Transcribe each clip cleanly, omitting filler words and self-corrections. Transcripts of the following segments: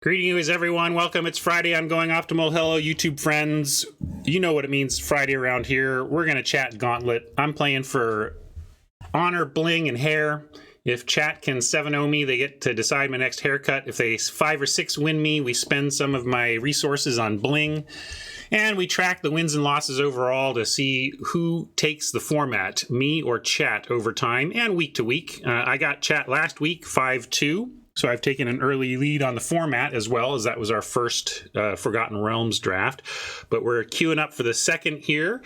Greetings, everyone. Welcome. It's Friday on Going Optimal. Hello, YouTube friends. You know what it means Friday around here. We're going to chat Gauntlet. I'm playing for Honor, Bling, and Hair. If chat can 7-0 me, they get to decide my next haircut. If they 5 or 6 win me, we spend some of my resources on Bling. And we track the wins and losses overall to see who takes the format, me or chat, over time and week to week. I got chat last week, 5-2. So I've taken an early lead on the format as well, as that was our first Forgotten Realms draft. But we're queuing up for the second here.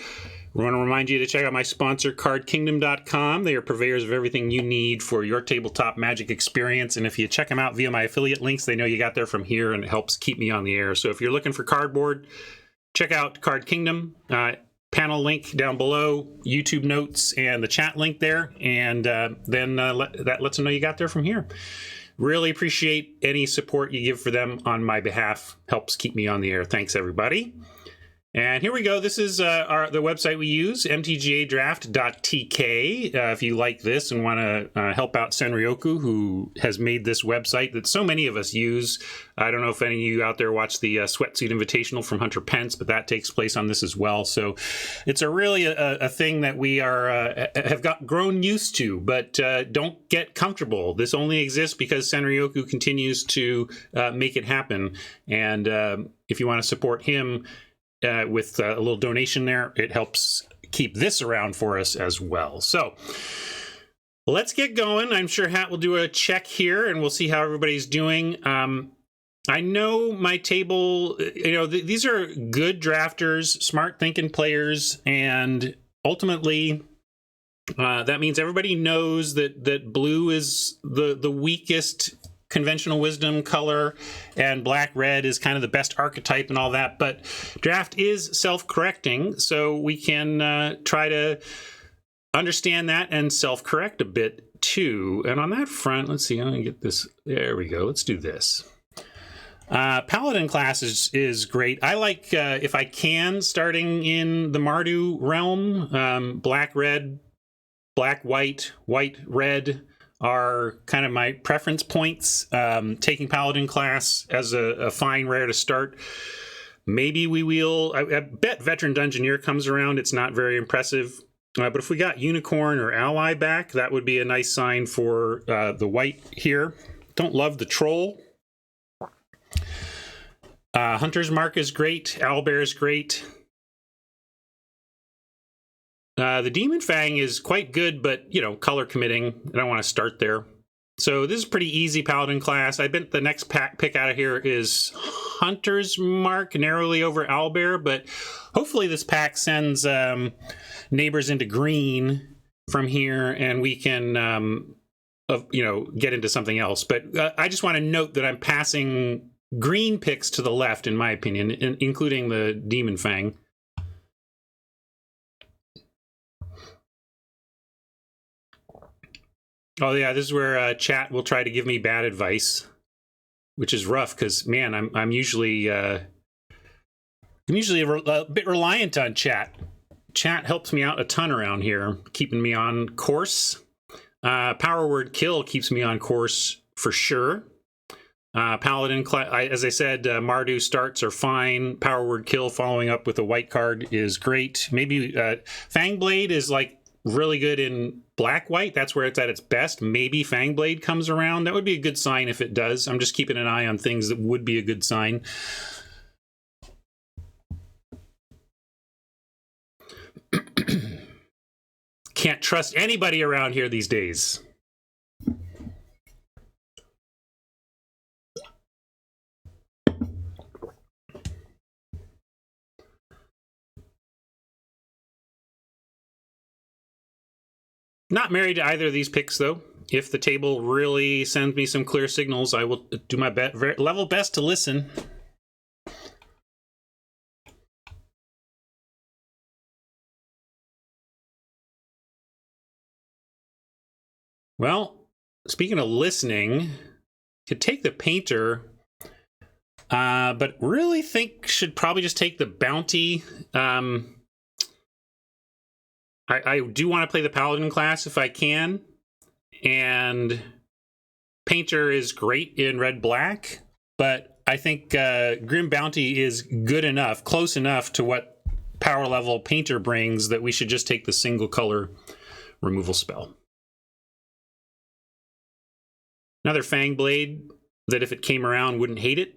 We want to remind you to check out my sponsor, CardKingdom.com. They are purveyors of everything you need for your tabletop Magic experience. And if you check them out via my affiliate links, they know you got there from here, and it helps keep me on the air. So if you're looking for cardboard, check out Card Kingdom. Panel link down below, YouTube notes, and the chat link there. And then that lets them know you got there from here. Really appreciate any support you give for them on my behalf. Helps keep me on the air. Thanks, everybody. And here we go. This is the website we use, MTGAdraft.tk. If you like this and want to help out Senryoku, who has made this website that so many of us use. I don't know if any of you out there watch the Sweatsuit Invitational from Hunter Pence, but that takes place on this as well. So it's really a thing that we have grown used to, but don't get comfortable. This only exists because Senryoku continues to make it happen. And if you want to support him, with a little donation there, it helps keep this around for us as well. So let's get going. I'm sure Hat will do a check here, and we'll see how everybody's doing. I know my table, these are good drafters, smart thinking players, and ultimately that means everybody knows that blue is the weakest conventional wisdom color, and black-red is kind of the best archetype and all that, but draft is self-correcting, so we can try to understand that and self-correct a bit too. And on that front, let's see, I'm gonna get this, there we go, let's do this. Paladin class is great. I like, if I can, starting in the Mardu realm, black-red, black-white, white-red, are kind of my preference points. Taking Paladin class as a fine rare to start. Maybe we will. I bet Veteran Dungeoneer comes around. It's not very impressive. But if we got Unicorn or Ally back, that would be a nice sign for the white here. Don't love the Troll. Hunter's Mark is great. Owlbear is great. The Demon Fang is quite good, but, color committing. I don't want to start there. So this is pretty easy Paladin class. I bet the next pick out of here is Hunter's Mark, narrowly over Owlbear, but hopefully this pack sends neighbors into green from here, and we can, get into something else. But I just want to note that I'm passing green picks to the left, in my opinion, including the Demon Fang. Oh yeah, this is where chat will try to give me bad advice, which is rough because, man, I'm usually a bit reliant on chat. Chat helps me out a ton around here, keeping me on course. Power Word Kill keeps me on course for sure. Paladin, as I said, Mardu starts are fine. Power Word Kill following up with a white card is great. Maybe Fangblade is like really good in black-white. That's where it's at its best. Maybe Fangblade comes around. That would be a good sign if it does. I'm just keeping an eye on things that would be a good sign. Can't trust anybody around here these days. Not married to either of these picks, though. If the table really sends me some clear signals, I will do my level best to listen. Well, speaking of listening, could take the Painter, but really think should probably just take the Bounty. I do want to play the Paladin class if I can, and Painter is great in red-black, but I think Grim Bounty is good enough, close enough to what power level Painter brings that we should just take the single color removal spell. Another Fang Blade that if it came around wouldn't hate it.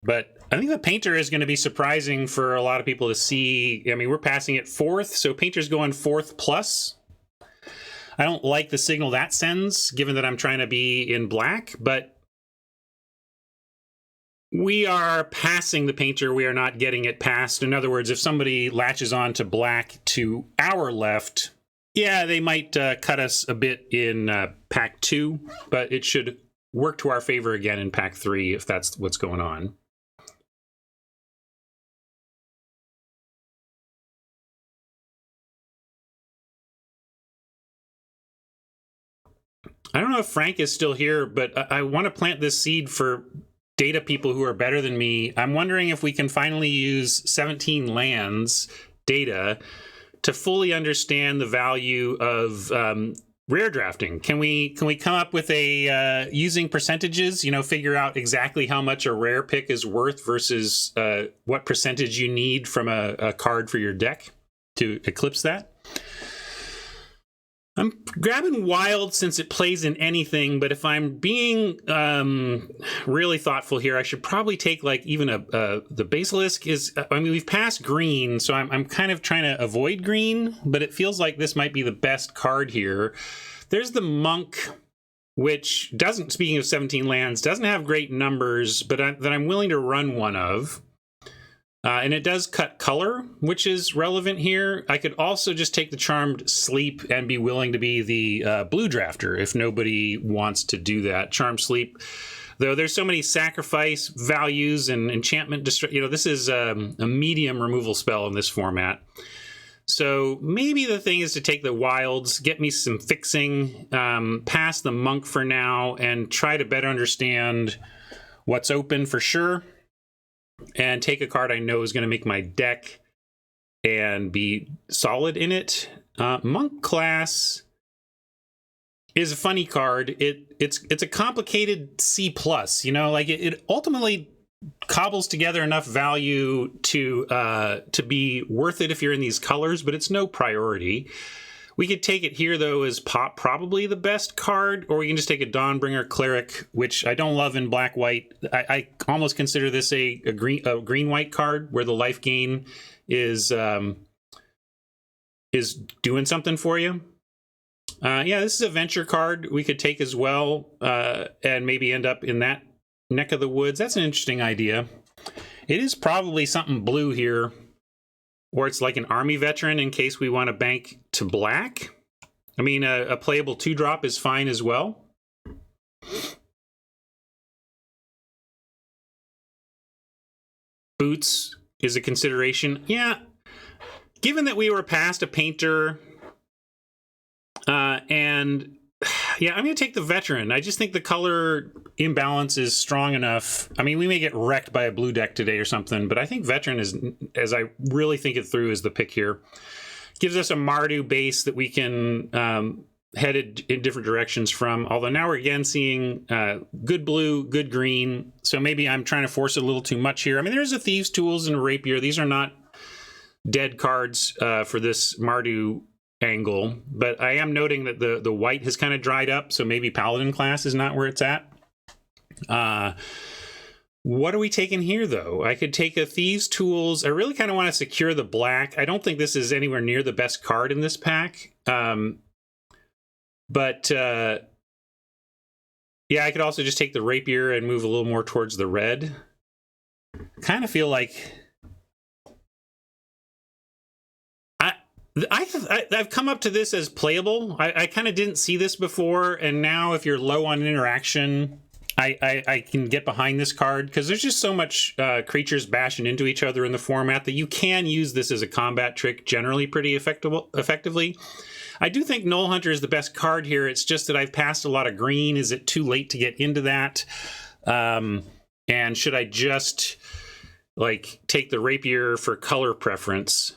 But I think the Painter is going to be surprising for a lot of people to see. I mean, we're passing it 4th, so Painter's going 4th plus. I don't like the signal that sends, given that I'm trying to be in black, but we are passing the Painter. We are not getting it past. In other words, if somebody latches on to black to our left, yeah, they might cut us a bit in pack 2, but it should work to our favor again in pack 3 if that's what's going on. I don't know if Frank is still here, but I want to plant this seed for data people who are better than me. I'm wondering if we can finally use 17 lands data to fully understand the value of rare drafting. Can we come up with a using percentages? You know, figure out exactly how much a rare pick is worth versus what percentage you need from a card for your deck to eclipse that. I'm grabbing Wild since it plays in anything, but if I'm being really thoughtful here, I should probably take like even the Basilisk is, I mean, we've passed green, so I'm kind of trying to avoid green, but it feels like this might be the best card here. There's the Monk, which doesn't, speaking of 17 lands, doesn't have great numbers, but that I'm willing to run one of. And it does cut color, which is relevant here. I could also just take the Charmed Sleep and be willing to be the blue drafter if nobody wants to do that. Charmed Sleep, though there's so many sacrifice values and enchantment, you know, this is a medium removal spell in this format. So maybe the thing is to take the Wilds, get me some fixing, pass the Monk for now, and try to better understand what's open for sure. And take a card I know is going to make my deck and be solid in it. Monk class is a funny card. It's a complicated C+, you know, like it ultimately cobbles together enough value to be worth it if you're in these colors, but it's no priority. We could take it here, though, as probably the best card, or we can just take a Dawnbringer Cleric, which I don't love in black-white. I almost consider this a green-white card, where the life gain is doing something for you. Yeah, this is a venture card we could take as well, and maybe end up in that neck of the woods. That's an interesting idea. It is probably something blue here. Or it's like an army veteran in case we want to bank to black. I mean, a playable 2-drop is fine as well. Boots is a consideration. Yeah, given that we were past a Painter, and yeah, I'm going to take the veteran. I just think the color imbalance is strong enough. I mean, we may get wrecked by a blue deck today or something, but I think veteran is, as I really think it through, is the pick here. Gives us a Mardu base that we can head in different directions from. Although now we're again seeing good blue, good green. So maybe I'm trying to force it a little too much here. I mean, there's a Thieves' Tools and a Rapier. These are not dead cards for this Mardu angle, but I am noting that the white has kind of dried up, so maybe Paladin class is not where it's at. What are we taking here, though? I could take a Thieves' Tools. I really kind of want to secure the black. I don't think this is anywhere near the best card in this pack. But yeah, I could also just take the Rapier and move a little more towards the red. Kind of feel like I've come up to this as playable. I kind of didn't see this before, and now if you're low on interaction, I can get behind this card, because there's just so much creatures bashing into each other in the format that you can use this as a combat trick generally pretty effectively. I do think Null Hunter is the best card here. It's just that I've passed a lot of green. Is it too late to get into that? And should I just like take the Rapier for color preference?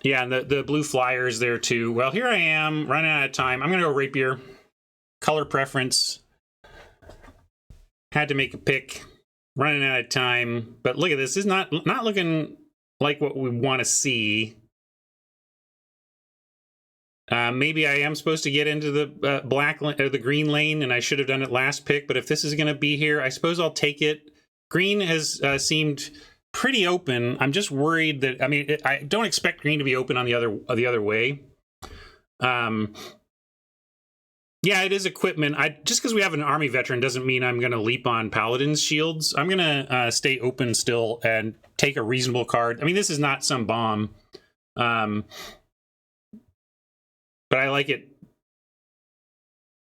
Yeah, and the blue flyer is there too. Well, here I am running out of time. I'm going to go Rapier. Color preference. Had to make a pick. Running out of time. But look at this. This is not looking like what we want to see. Maybe I am supposed to get into the black or the green lane, and I should have done it last pick. But if this is going to be here, I suppose I'll take it. Green has seemed pretty open. I'm just worried that I don't expect green to be open on the other way. Yeah, it is equipment. Just because we have an army veteran doesn't mean I'm going to leap on paladin's shields. I'm going to stay open still and take a reasonable card. I mean, this is not some bomb. But I like it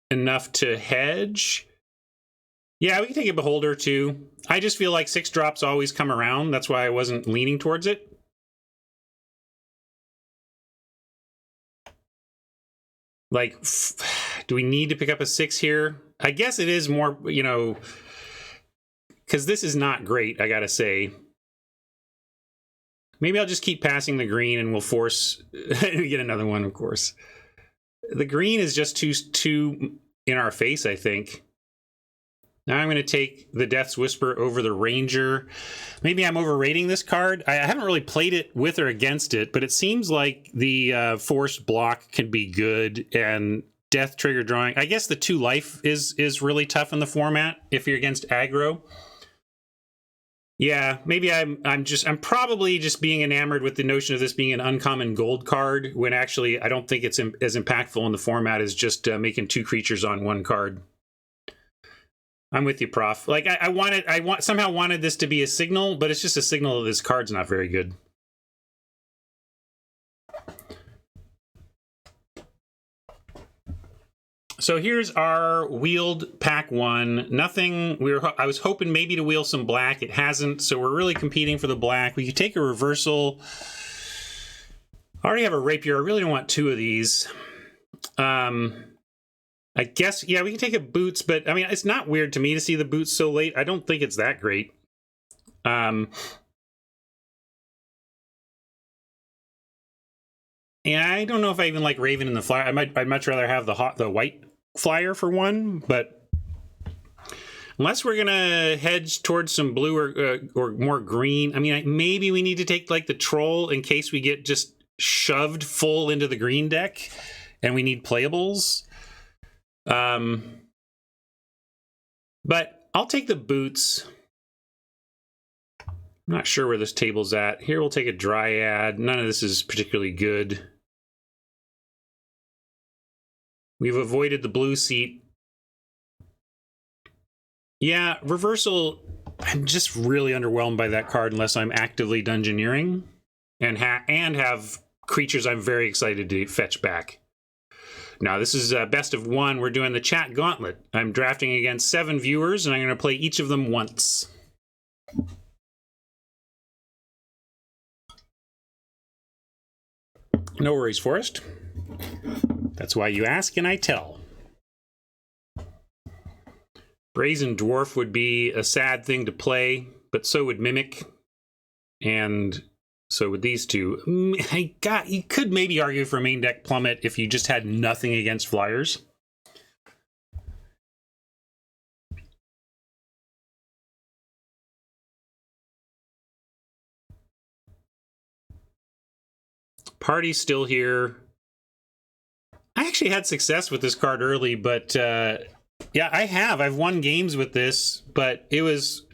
enough to hedge. Yeah, we can take a Beholder too. I just feel like 6 drops always come around. That's why I wasn't leaning towards it. Like, do we need to pick up a 6 here? I guess it is more, you know, because this is not great, I gotta say. Maybe I'll just keep passing the green and we'll force we get another one, of course. The green is just too in our face, I think. Now I'm going to take the Death's Whisper over the Ranger. Maybe I'm overrating this card. I haven't really played it with or against it, but it seems like the forced block can be good, and Death Trigger drawing. I guess the 2 life is really tough in the format if you're against aggro. Yeah, maybe I'm probably just being enamored with the notion of this being an uncommon gold card, when actually I don't think it's as impactful in the format as just making 2 creatures on 1 card. I'm with you, Prof. Like I somehow wanted this to be a signal, but it's just a signal that this card's not very good. So here's our wheeled pack 1. Nothing. I was hoping maybe to wheel some black. It hasn't. So we're really competing for the black. We could take a reversal. I already have a rapier. I really don't want 2 of these. I guess, yeah, we can take a boots, but I mean, it's not weird to me to see the boots so late. I don't think it's that great. And I don't know if I even like Raven in the flyer. I'd much rather have the white flyer for 1, but unless we're gonna hedge towards some blue or more green, I mean, maybe we need to take like the troll in case we get just shoved full into the green deck and we need playables. But I'll take the boots. I'm not sure where this table's at. Here we'll take a Dryad. None of this is particularly good. We've avoided the blue seat. Yeah, reversal. I'm just really underwhelmed by that card unless I'm actively dungeoneering and have creatures I'm very excited to fetch back. Now, this is best of 1. We're doing the chat gauntlet. I'm drafting against 7 viewers, and I'm going to play each of them once. No worries, Forrest. That's why you ask and I tell. Brazen Dwarf would be a sad thing to play, but so would Mimic. And so with these 2, you could maybe argue for main deck Plummet if you just had nothing against flyers. Party's still here. I actually had success with this card early, but yeah, I've won games with this, but it was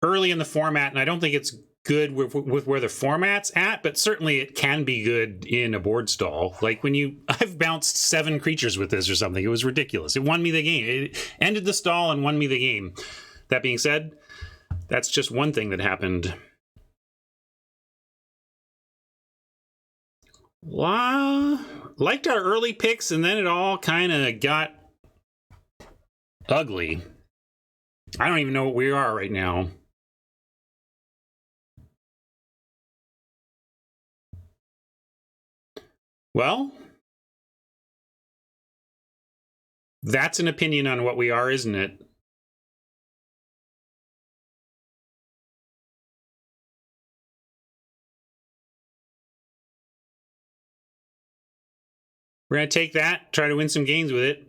early in the format, and I don't think it's good with where the format's at, but certainly it can be good in a board stall. Like I've bounced 7 creatures with this or something. It was ridiculous. It won me the game. It ended the stall and won me the game. That being said, that's just one thing that happened. Liked our early picks, and then it all kind of got ugly. I don't even know what we are right now. Well, that's an opinion on what we are, isn't it? We're going to take that, try to win some games with it.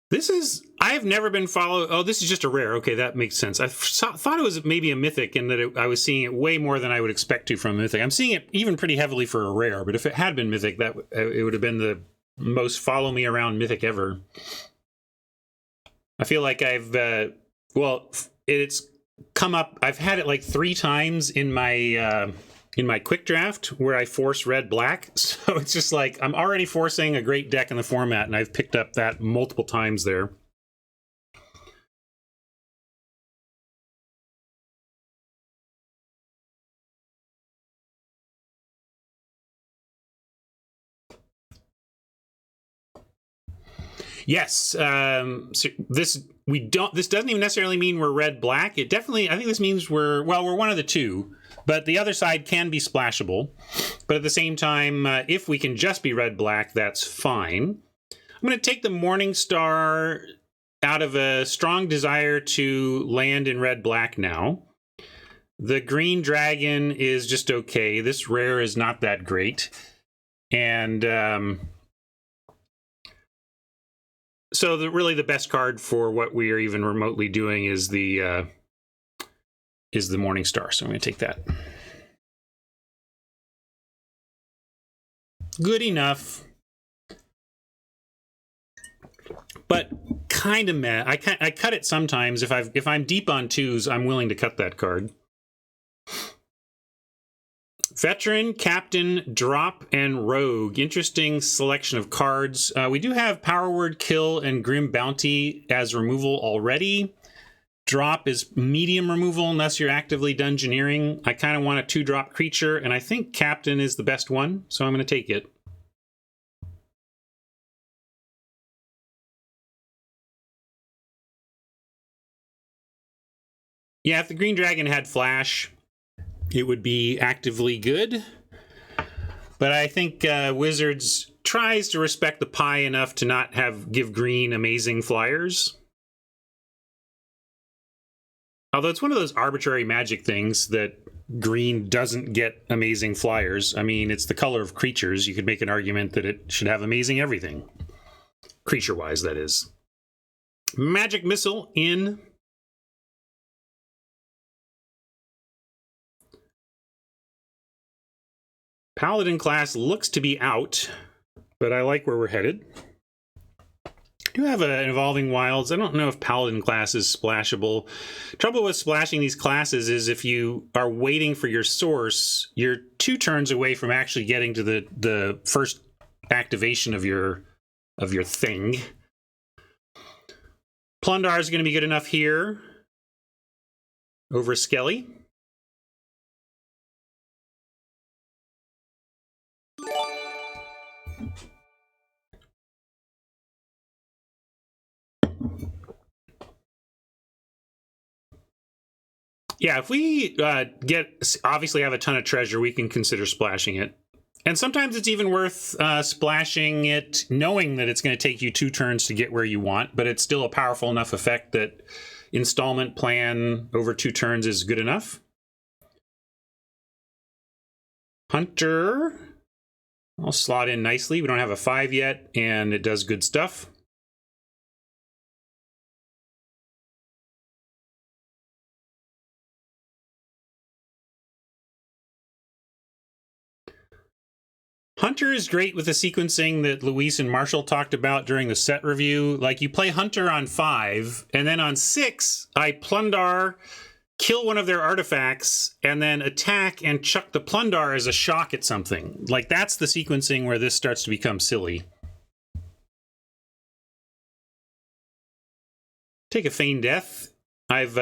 This is, I've never been followed. Oh, this is just a rare. Okay, that makes sense. I thought it was maybe a mythic and that I was seeing it way more than I would expect to from a mythic. I'm seeing it even pretty heavily for a rare, but if it had been mythic, that it would have been the most follow me around mythic ever. I feel like I've, well, it's come up, I've had it like 3 times in my quick draft where I force red black. So it's just like I'm already forcing a great deck in the format, and I've picked up that multiple times there. Yes, so this doesn't even necessarily mean we're red black. It definitely, I think this means we're one of the two. But the other side can be splashable. But at the same time, if we can just be red-black, that's fine. I'm going to take the Morningstar out of a strong desire to land in red-black now. The Green Dragon is just okay. This rare is not that great. And so really the best card for what we are even remotely doing is the Morningstar. So I'm going to take that. Good enough, but kind of meh. I cut it sometimes. If I'm deep on 2s, I'm willing to cut that card. Veteran, Captain, Drop, and Rogue. Interesting selection of cards. We do have Power Word Kill and Grim Bounty as removal already. Drop is medium removal unless you're actively dungeoneering. I kind of want a 2-drop creature, and I think Captain is the best one, so I'm going to take it. Yeah, if the Green Dragon had Flash, it would be actively good. But I think Wizards tries to respect the pie enough to not give green amazing flyers. Although it's one of those arbitrary Magic things that green doesn't get amazing flyers. I mean, it's the color of creatures. You could make an argument that it should have amazing everything. Creature-wise, that is. Magic Missile in. Paladin class looks to be out, but I like where we're headed. I do have an Evolving Wilds. I don't know if Paladin class is splashable. Trouble with splashing these classes is if you are waiting for your source, you're 2 turns away from actually getting to the first activation of your thing. Plundar is going to be good enough here over Skelly. Yeah, if we obviously have a ton of treasure, we can consider splashing it. And sometimes it's even worth splashing it knowing that it's going to take you 2 turns to get where you want, but it's still a powerful enough effect that installment plan over 2 turns is good enough. Hunter, I'll slot in nicely. We don't have a 5 yet, and it does good stuff. Hunter is great with the sequencing that Luis and Marshall talked about during the set review. Like, you play Hunter on 5, and then on 6, I Plundar, kill one of their artifacts, and then attack and chuck the Plundar as a shock at something. Like, that's the sequencing where this starts to become silly. Take a Feign Death. I've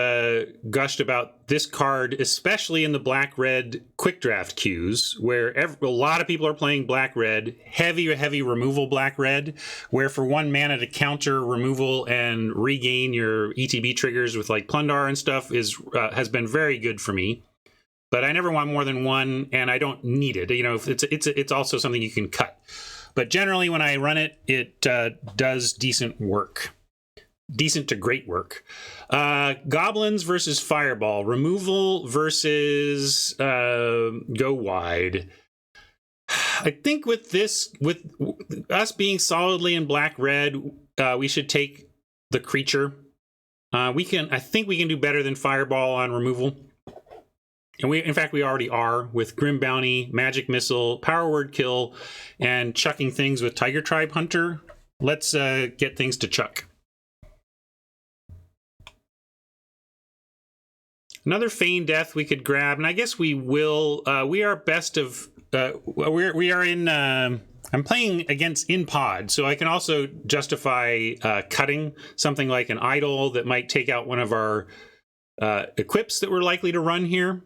gushed about this card, especially in the black-red quick draft queues, where a lot of people are playing black-red, heavy removal black-red, where for 1 mana to counter removal and regain your ETB triggers with like Plundar and stuff has been very good for me. But I never want more than 1, and I don't need it. You know, it's also something you can cut. But generally, when I run it, it does decent work. Decent to great work. Goblins versus Fireball. Removal versus Go Wide. I think with us being solidly in black-red, we should take the creature. I think we can do better than Fireball on removal. And in fact, we already are with Grim Bounty, Magic Missile, Power Word Kill, and chucking things with Tiger Tribe Hunter. Let's get things to chuck. Another Feign Death we could grab, and I guess we will. We are best of. We are in. I'm playing against in pod, so I can also justify cutting something like an idol that might take out one of our equips that we're likely to run here.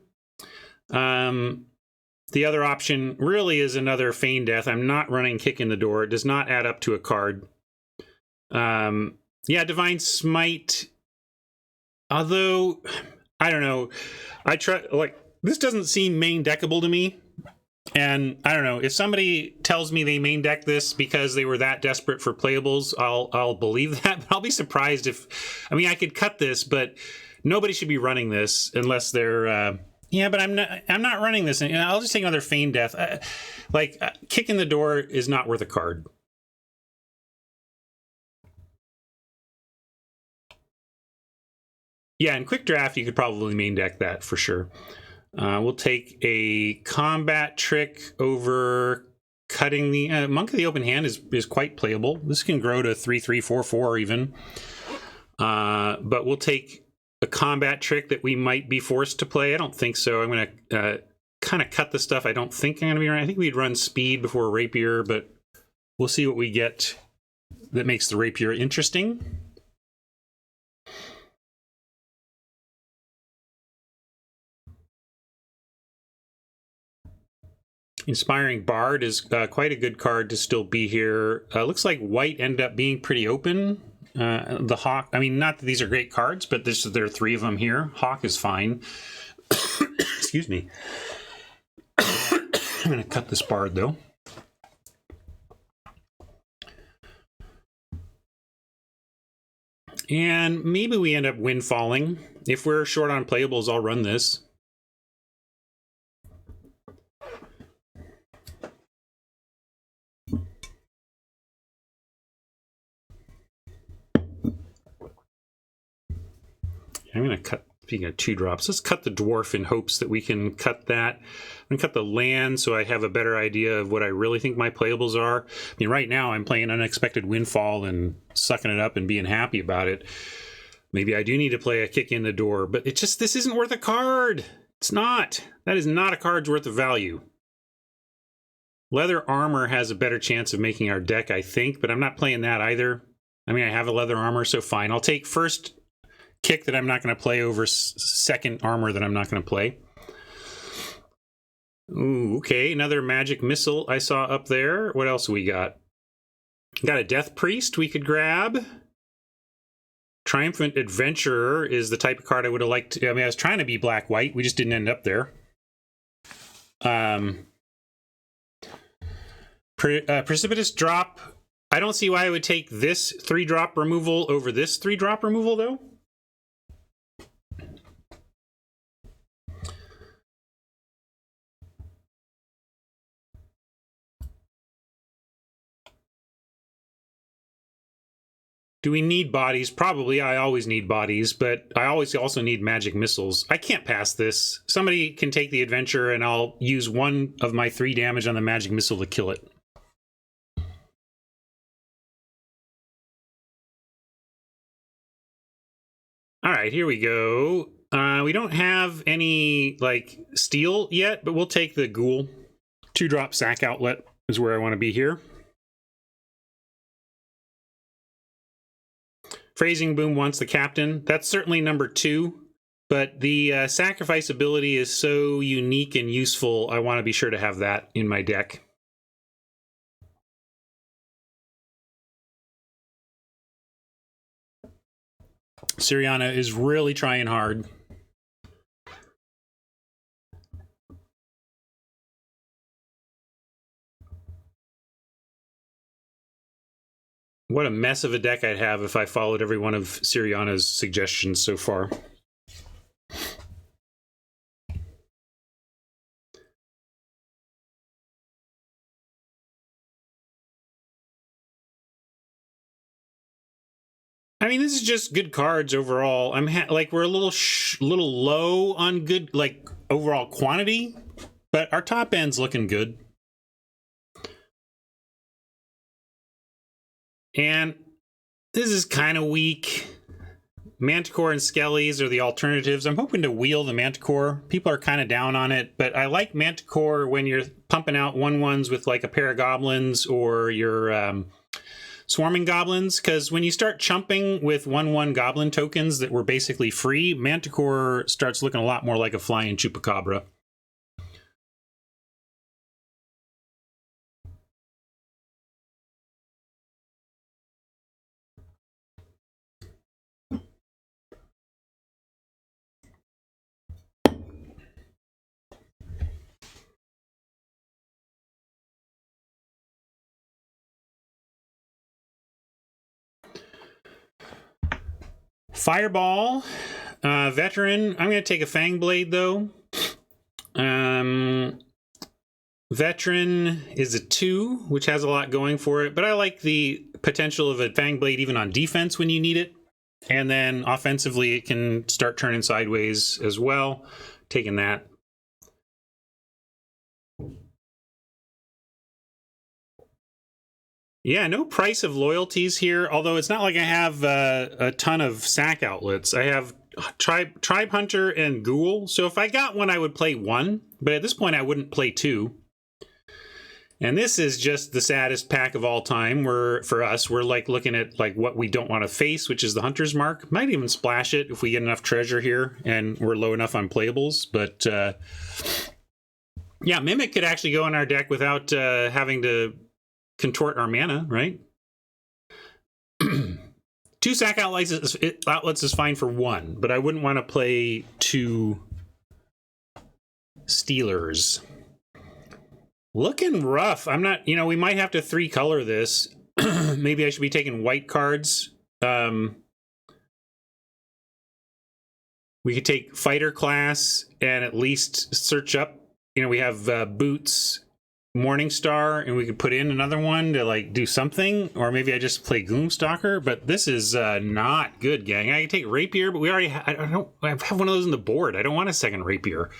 The other option really is another Feign Death. I'm not running Kick in the Door. It does not add up to a card. Yeah, Divine Smite. Although, I don't know. I try, like, this doesn't seem main deckable to me. And I don't know, if somebody tells me they main deck this because they were that desperate for playables, I'll believe that. But I'll be surprised if, I mean, I could cut this, but nobody should be running this unless they're, yeah, but I'm not running this. And I'll just take another Feign Death. Kick in the Door is not worth a card. Yeah, in Quick Draft, you could probably main deck that for sure. We'll take a Combat Trick over cutting the Monk of the Open Hand is quite playable. This can grow to 3/3, 4/4 even. But we'll take a Combat Trick that we might be forced to play. I don't think so. I'm going to kind of cut the stuff I don't think I'm going to be running. I think we'd run Speed before Rapier, but we'll see what we get that makes the Rapier interesting. Inspiring Bard is quite a good card to still be here. Looks like white ended up being pretty open. The Hawk, I mean, not that these are great cards, but there are 3 of them here. Hawk is fine. Excuse me. I'm going to cut this Bard, though. And maybe we end up windfalling. If we're short on playables, I'll run this. I'm going to cut, speaking of 2 drops, let's cut the Dwarf in hopes that we can cut that. I'm going to cut the land so I have a better idea of what I really think my playables are. I mean, right now I'm playing Unexpected Windfall and sucking it up and being happy about it. Maybe I do need to play a Kick in the Door, but it just, this isn't worth a card. It's not. That is not a card's worth of value. Leather Armor has a better chance of making our deck, I think, but I'm not playing that either. I mean, I have a Leather Armor, so fine. I'll take first Kick that I'm not going to play over second Armor that I'm not going to play. Ooh, okay, another Magic Missile I saw up there. What else we got? Got a Death Priest we could grab. Triumphant Adventurer is the type of card I would have liked to, I mean, I was trying to be black-white. We just didn't end up there. Precipitous Drop. I don't see why I would take this 3-drop removal over this 3-drop removal, though. Do we need bodies? Probably. I always need bodies, but I always also need magic missiles. I can't pass this. Somebody can take the adventure and I'll use 1 of my 3 damage on the magic missile to kill it. All right, here we go. We don't have any, like, steel yet, but we'll take the Ghoul. 2-drop Sack Outlet is where I want to be here. Phrasing Boom wants the Captain. That's certainly number 2, but the sacrifice ability is so unique and useful, I want to be sure to have that in my deck. Siriana is really trying hard. What a mess of a deck I'd have if I followed every one of Siriana's suggestions so far. I mean, this is just good cards overall. Like we're a little low on good like overall quantity, but our top end's looking good. And this is kind of weak. Manticore and Skellies are the alternatives. I'm hoping to wheel the Manticore. People are kind of down on it, but I like Manticore when you're pumping out 1/1s with like a pair of goblins or your swarming goblins, because when you start chumping with 1/1 goblin tokens that were basically free, Manticore starts looking a lot more like a flying chupacabra. Fireball, Veteran. I'm going to take a Fangblade, though. Veteran is a 2, which has a lot going for it, but I like the potential of a Fangblade even on defense when you need it. And then offensively, it can start turning sideways as well. Taking that. Yeah, no price of loyalties here, although it's not like I have a ton of sack outlets. I have Tribe Hunter and Ghoul, so if I got one, I would play 1, but at this point, I wouldn't play 2. And this is just the saddest pack of all time. For us, we're like looking at like what we don't want to face, which is the Hunter's Mark. Might even splash it if we get enough treasure here and we're low enough on playables, but yeah, Mimic could actually go in our deck without having to contort our mana, right? 2 sack outlets is fine for 1, but I wouldn't want to play 2 Stealers. Looking rough. I'm not, we might have to 3-color this. Maybe I should be taking white cards. We could take Fighter class and at least search up. We have Boots, Morningstar, and we could put in another one to like do something, or maybe I just play Gloomstalker, but this is not good, gang. I can take Rapier, but we already I have one of those on the board. I don't want a second Rapier.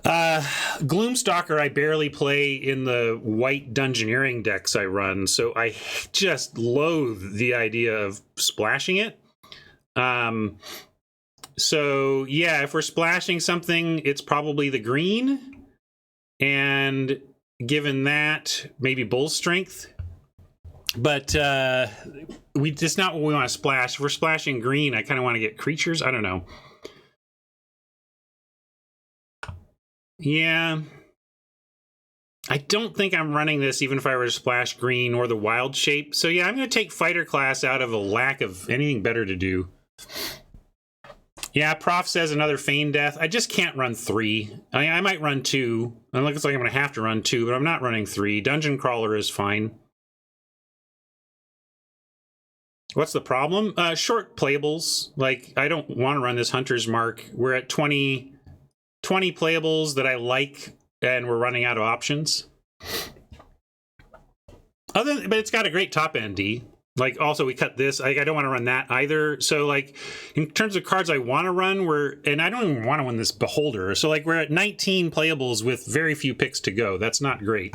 Gloomstalker I barely play in the white Dungeoneering decks I run, so I just loathe the idea of splashing it. So yeah, if we're splashing something, it's probably the green. And given that, maybe Bull Strength. But it's not what we want to splash. If we're splashing green, I kind of want to get creatures. I don't know. Yeah. I don't think I'm running this even if I were to splash green or the wild shape. So yeah, I'm going to take Fighter class out of a lack of anything better to do. Yeah, Prof says another Feign Death. I just can't run 3. I might run 2. It looks like I'm going to have to run 2, but I'm not running 3. Dungeon Crawler is fine. What's the problem? Short playables. Like, I don't want to run this Hunter's Mark. We're at 20 playables that I like, and we're running out of options. But it's got a great top end, D. Like, also, we cut this. I don't want to run that either. So, like, in terms of cards I want to run, and I don't even want to win this Beholder. So, like, we're at 19 playables with very few picks to go. That's not great.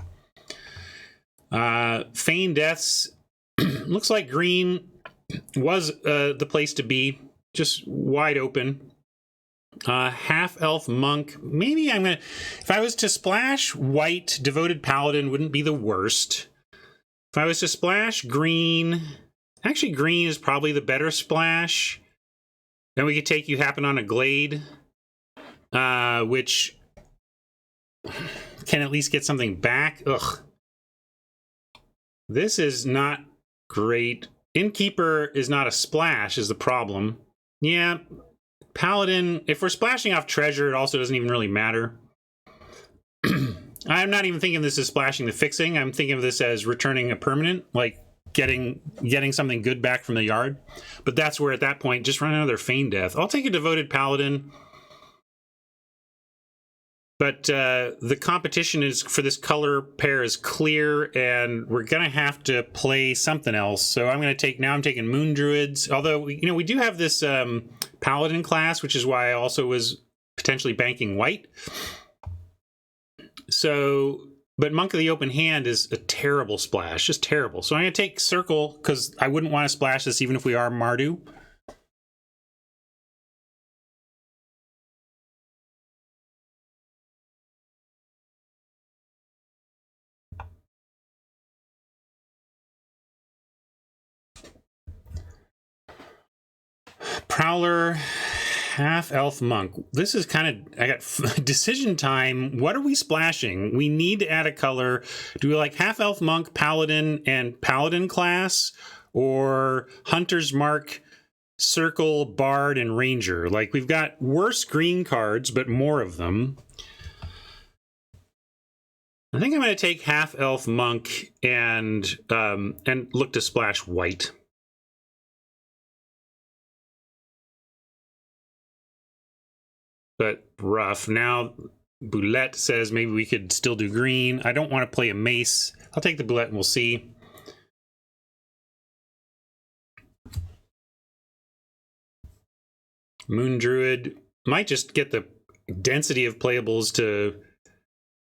Feign Deaths. Looks like green was the place to be. Just wide open. Half-Elf Monk. Maybe I'm going to... If I was to splash white, Devoted Paladin wouldn't be the worst. If I was to splash green, actually green is probably the better splash. Then we could take You Happen on a Glade, which can at least get something back. Ugh. This is not great. Innkeeper is not a splash is the problem. Yeah, Paladin, if we're splashing off treasure, it also doesn't even really matter. I'm not even thinking of this as splashing the fixing. I'm thinking of this as returning a permanent, like getting something good back from the yard. But that's where, at that point, just run another Feign Death. I'll take a Devoted Paladin. But the competition is for this color pair is clear, and we're gonna have to play something else. So I'm taking Moon Druids. Although we do have this Paladin class, which is why I also was potentially banking white. So, but Monk of the Open Hand is a terrible splash, just terrible. So I'm gonna take Circle because I wouldn't want to splash this even if we are Mardu. Prowler, half elf monk. This is kind of, I got decision time. What are we splashing? We need to add a color. Do we like half elf monk, paladin, and paladin class, or hunter's mark, circle, bard, and ranger? Like, we've got worse green cards, but more of them. I think I'm going to take half elf monk and look to splash white. But rough. Now, Boulette says maybe we could still do green. I don't want to play a mace. I'll take the Boulette and we'll see. Moon Druid might just get the density of playables to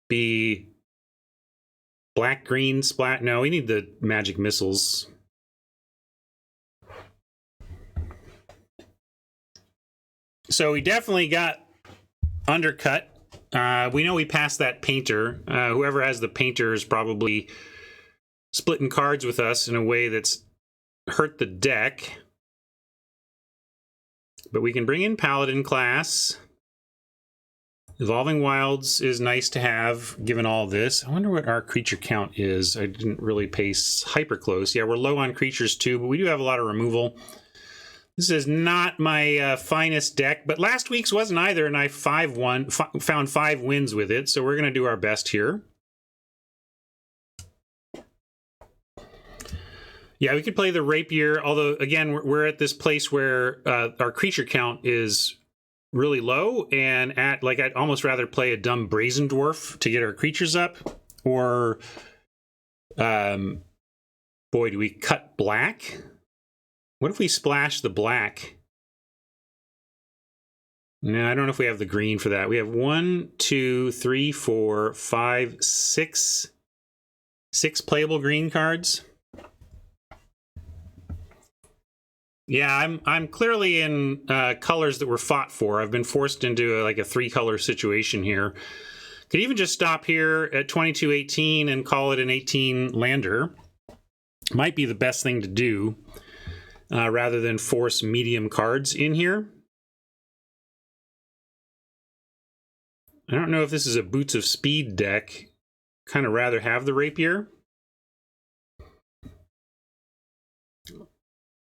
be black, green, splat. No, we need the magic missiles. So we definitely got undercut. We know we passed that painter. Whoever has the painter is probably splitting cards with us in a way that's hurt the deck. But we can bring in Paladin class. Evolving Wilds is nice to have, given all this. I wonder what our creature count is. I didn't really pay hyper close. Yeah, we're low on creatures too, but we do have a lot of removal. This is not my finest deck, but last week's wasn't either, and I found 5 wins with it, so we're going to do our best here. Yeah, we could play the Rapier, although, again, we're at this place where our creature count is really low, and I'd almost rather play a dumb Brazen Dwarf to get our creatures up, or, boy, do we cut black? What if we splash the black? No, I don't know if we have the green for that. We have 1, 2, 3, 4, 5, 6 playable green cards. Yeah, I'm clearly in colors that were fought for. I've been forced into a 3-color situation here. Could even just stop here at 22-18 and call it an 18 lander. Might be the best thing to do. Rather than force medium cards in here. I don't know if this is a Boots of Speed deck. Kind of rather have the Rapier.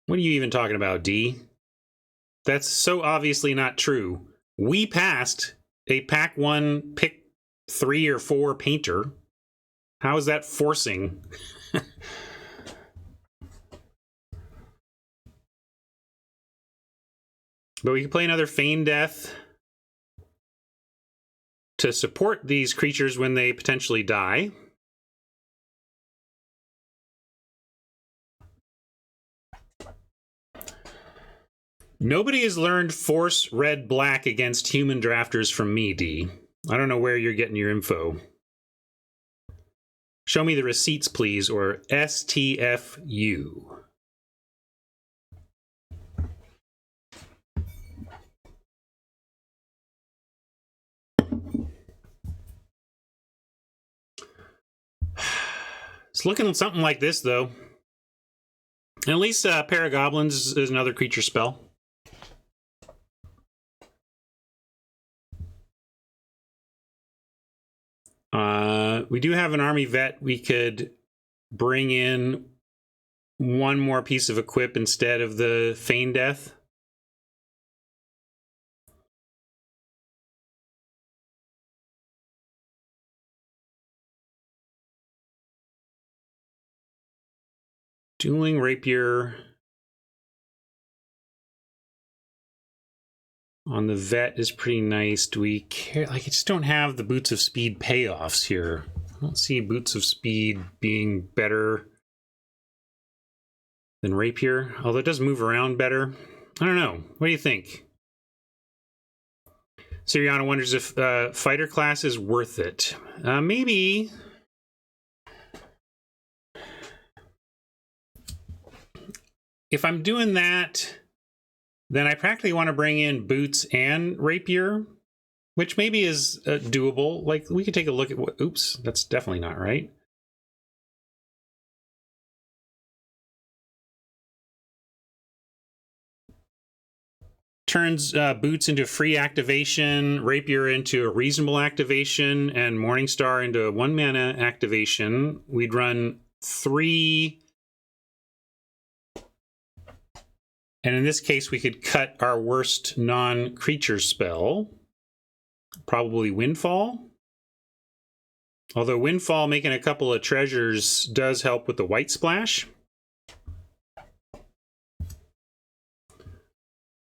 What are you even talking about, D? That's so obviously not true. We passed a Pack 1 pick 3 or 4 painter. How is that forcing? But we can play another Feign Death to support these creatures when they potentially die. Nobody has learned Force Red-Black against human drafters from me, D. I don't know where you're getting your info. Show me the receipts, please, or STFU. It's looking something like this, though. And at least Paragoblins is another creature spell. We do have an army vet. We could bring in one more piece of equip instead of the Feign Death. Dueling Rapier. on the vet is pretty nice. Do we care? Like, I just don't have the Boots of Speed payoffs here. I don't see Boots of Speed being better than Rapier, although it does move around better. I don't know. What do you think? Siriana wonders if fighter class is worth it. Maybe. If I'm doing that, then I practically want to bring in Boots and Rapier, which maybe is doable. Like, we could take a look at what... Oops, that's definitely not right. Turns Boots into free activation, Rapier into a reasonable activation, and Morningstar into a 1-mana activation. We'd run 3... And in this case, we could cut our worst non-creature spell. Probably Windfall. Although Windfall making a couple of treasures does help with the white splash.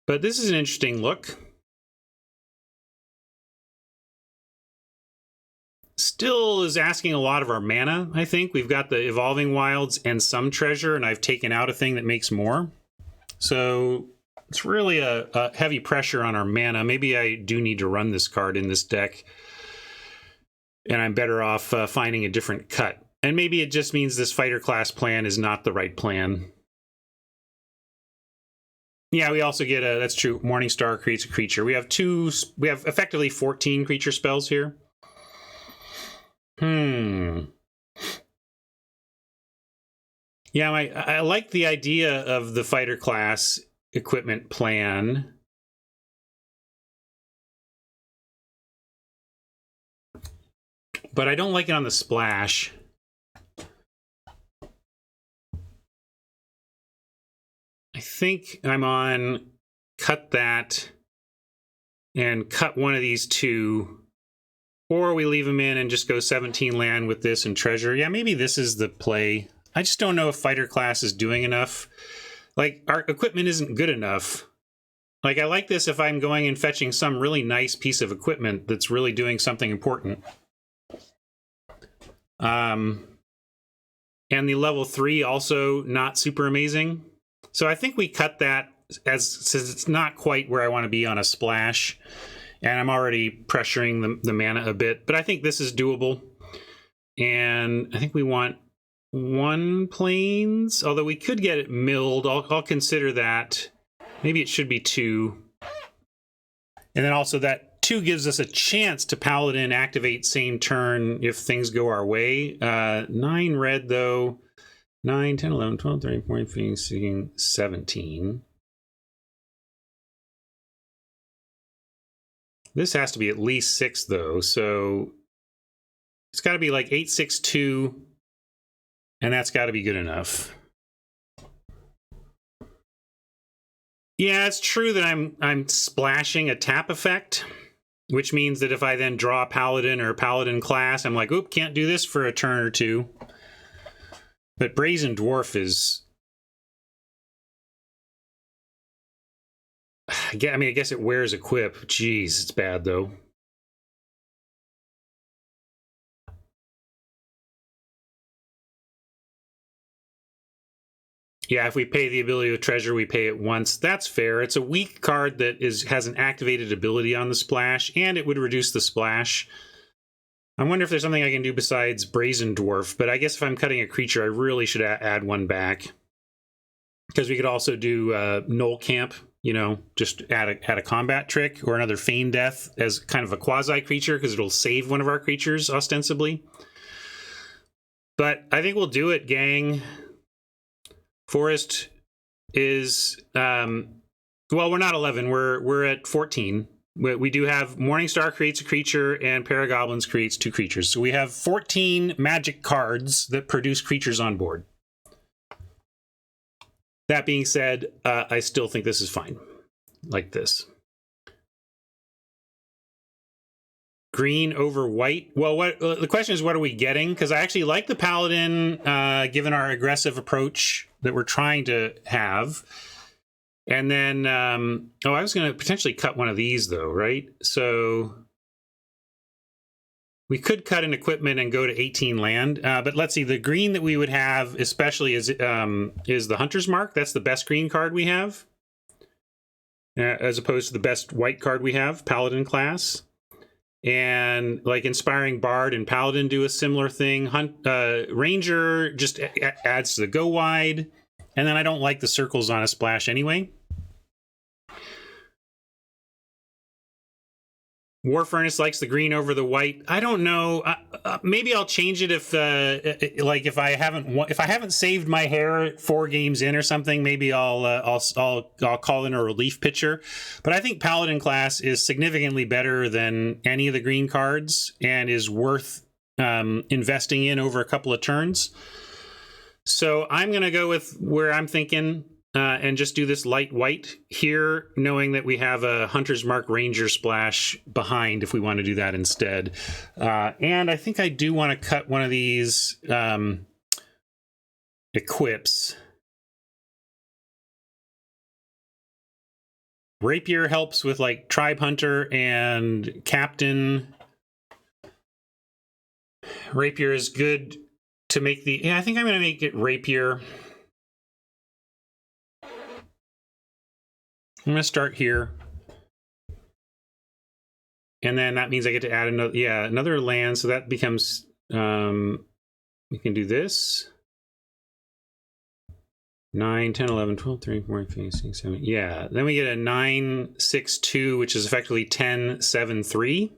But this is an interesting look. Still is asking a lot of our mana, I think. We've got the Evolving Wilds and some treasure, and I've taken out a thing that makes more. So it's really a heavy pressure on our mana. Maybe I do need to run this card in this deck, and I'm better off finding a different cut. And maybe it just means this fighter class plan is not the right plan. Yeah, we also get a, that's true, Morningstar creates a creature. We have effectively 14 creature spells here. Yeah, I like the idea of the fighter class equipment plan. But I don't like it on the splash. I think I'm on cut that and cut one of these two. Or we leave them in and just go 17 land with this and treasure. Yeah, maybe this is the play. I just don't know if fighter class is doing enough. Like, our equipment isn't good enough. Like, I like this if I'm going and fetching some really nice piece of equipment that's really doing something important. And the level 3 also not super amazing. So I think we cut that since it's not quite where I want to be on a splash. And I'm already pressuring the mana a bit. But I think this is doable. And I think we want 1 plains, although we could get it milled. I'll consider that. Maybe it should be 2. And then also that 2 gives us a chance to Paladin activate same turn if things go our way. 9 red, though. 9, 10, 11, 12, 13, 14, 15, 16, 17. This has to be at least 6, though, so it's got to be like 8, 6, 2, and that's got to be good enough. Yeah, it's true that I'm splashing a tap effect, which means that if I then draw Paladin or Paladin class, I'm like, oop, can't do this for a turn or 2. But Brazen Dwarf is... I guess it wears equip. Jeez, it's bad, though. Yeah, if we pay the ability of treasure, we pay it once. That's fair. It's a weak card that has an activated ability on the splash, and it would reduce the splash. I wonder if there's something I can do besides Brazen Dwarf, but I guess if I'm cutting a creature, I really should add 1 back. Because we could also do Null Camp, you know, just add a combat trick or another Feign Death as kind of a quasi-creature, because it'll save one of our creatures, ostensibly. But I think we'll do it, gang. Forest is... well, we're not 11. We're at 14. We do have Morningstar creates a creature and Paragoblins creates 2 creatures. So we have 14 magic cards that produce creatures on board. That being said, I still think this is fine. Like this. Green over white. Well, the question is, what are we getting? Because I actually like the Paladin, given our aggressive approach that we're trying to have. And then, oh, I was going to potentially cut one of these though, right? So we could cut an equipment and go to 18 land, but let's see. The green that we would have, especially, is the Hunter's Mark. That's the best green card we have, as opposed to the best white card we have, Paladin class. And like Inspiring Bard and Paladin do a similar thing. Ranger just adds to the go wide, and then I don't like the circles on a splash anyway. War Furnace likes the green over the white. I don't know. Maybe I'll change it if I haven't saved my hair 4 games in or something. Maybe I'll call in a relief pitcher. But I think Paladin class is significantly better than any of the green cards and is worth investing in over a couple of turns. So I'm going to go with where I'm thinking. And just do this light white here, knowing that we have a Hunter's Mark Ranger splash behind if we want to do that instead. And I think I do want to cut one of these equips. Rapier helps with like Tribe Hunter and Captain. Rapier is good to make the... Yeah, I think I'm going to make it Rapier. I'm going to start here. And then that means I get to add another land. So that becomes, we can do this. 9, 10, 11, 12, 13, 14, 15, 16, 17. Yeah. Then we get a 9, 6, 2, which is effectively 10, 7, 3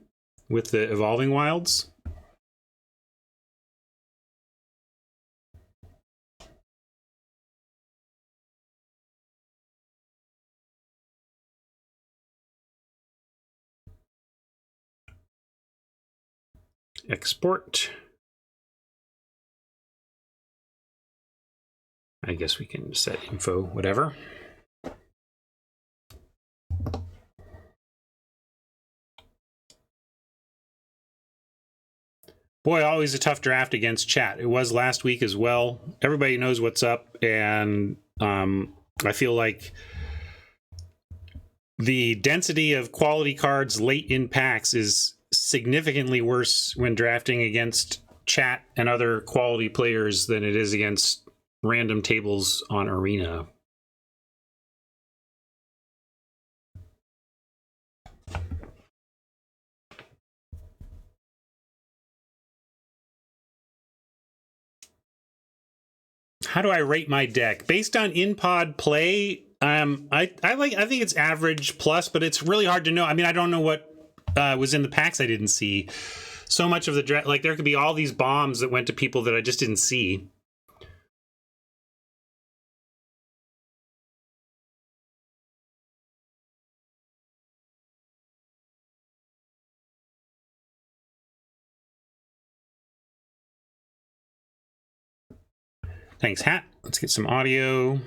with the Evolving Wilds. Export. I guess we can set info, whatever. Boy, always a tough draft against chat. It was last week as well. Everybody knows what's up, and I feel like the density of quality cards late in packs is significantly worse when drafting against chat and other quality players than it is against random tables on Arena. How do I rate my deck? Based on in-pod play, I think it's average plus, but it's really hard to know. I mean, I don't know what was in the packs I didn't see. So much of the draft, like there could be all these bombs that went to people that I just didn't see. Thanks, Hat. Let's get some audio.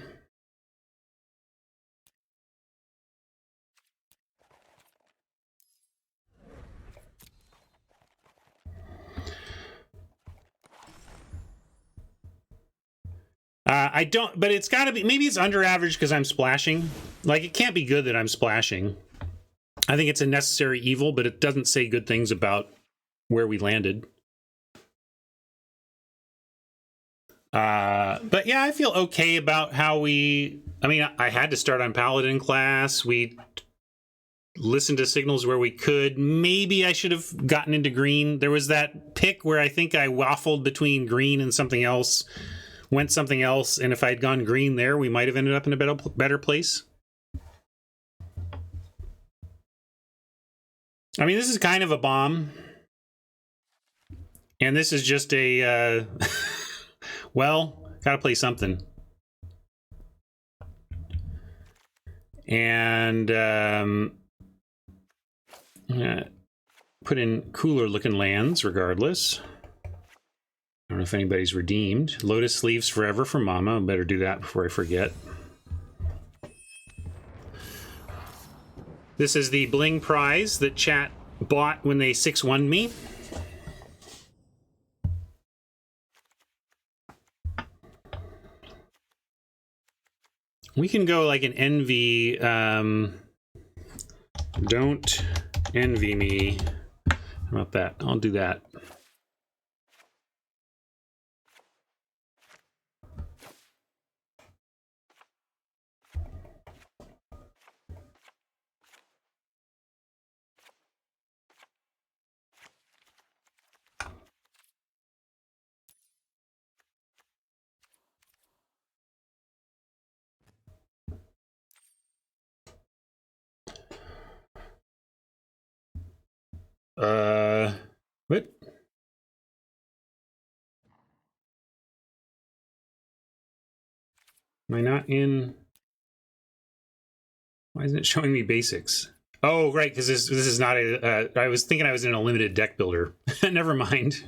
I don't, but it's got to be, maybe it's under average because I'm splashing. Like, it can't be good that I'm splashing. I think it's a necessary evil, but it doesn't say good things about where we landed. But yeah, I feel okay about how I mean, I had to start on Paladin class. We listened to signals where we could. Maybe I should have gotten into green. There was that pick where I think I waffled between green and something else. Went something else, and if I had gone green there, we might have ended up in a better place. I mean, this is kind of a bomb. And this is just a, well, gotta play something. And put in cooler looking lands regardless. I don't know if anybody's redeemed. Lotus Sleeves Forever for Mama. I better do that before I forget. This is the bling prize that chat bought when they 6-1'd me. We can go like an envy. Don't envy me. How about that? I'll do that. What? Am I not in? Why isn't it showing me basics? Oh, right, because this is not a. I was thinking I was in a limited deck builder. Never mind.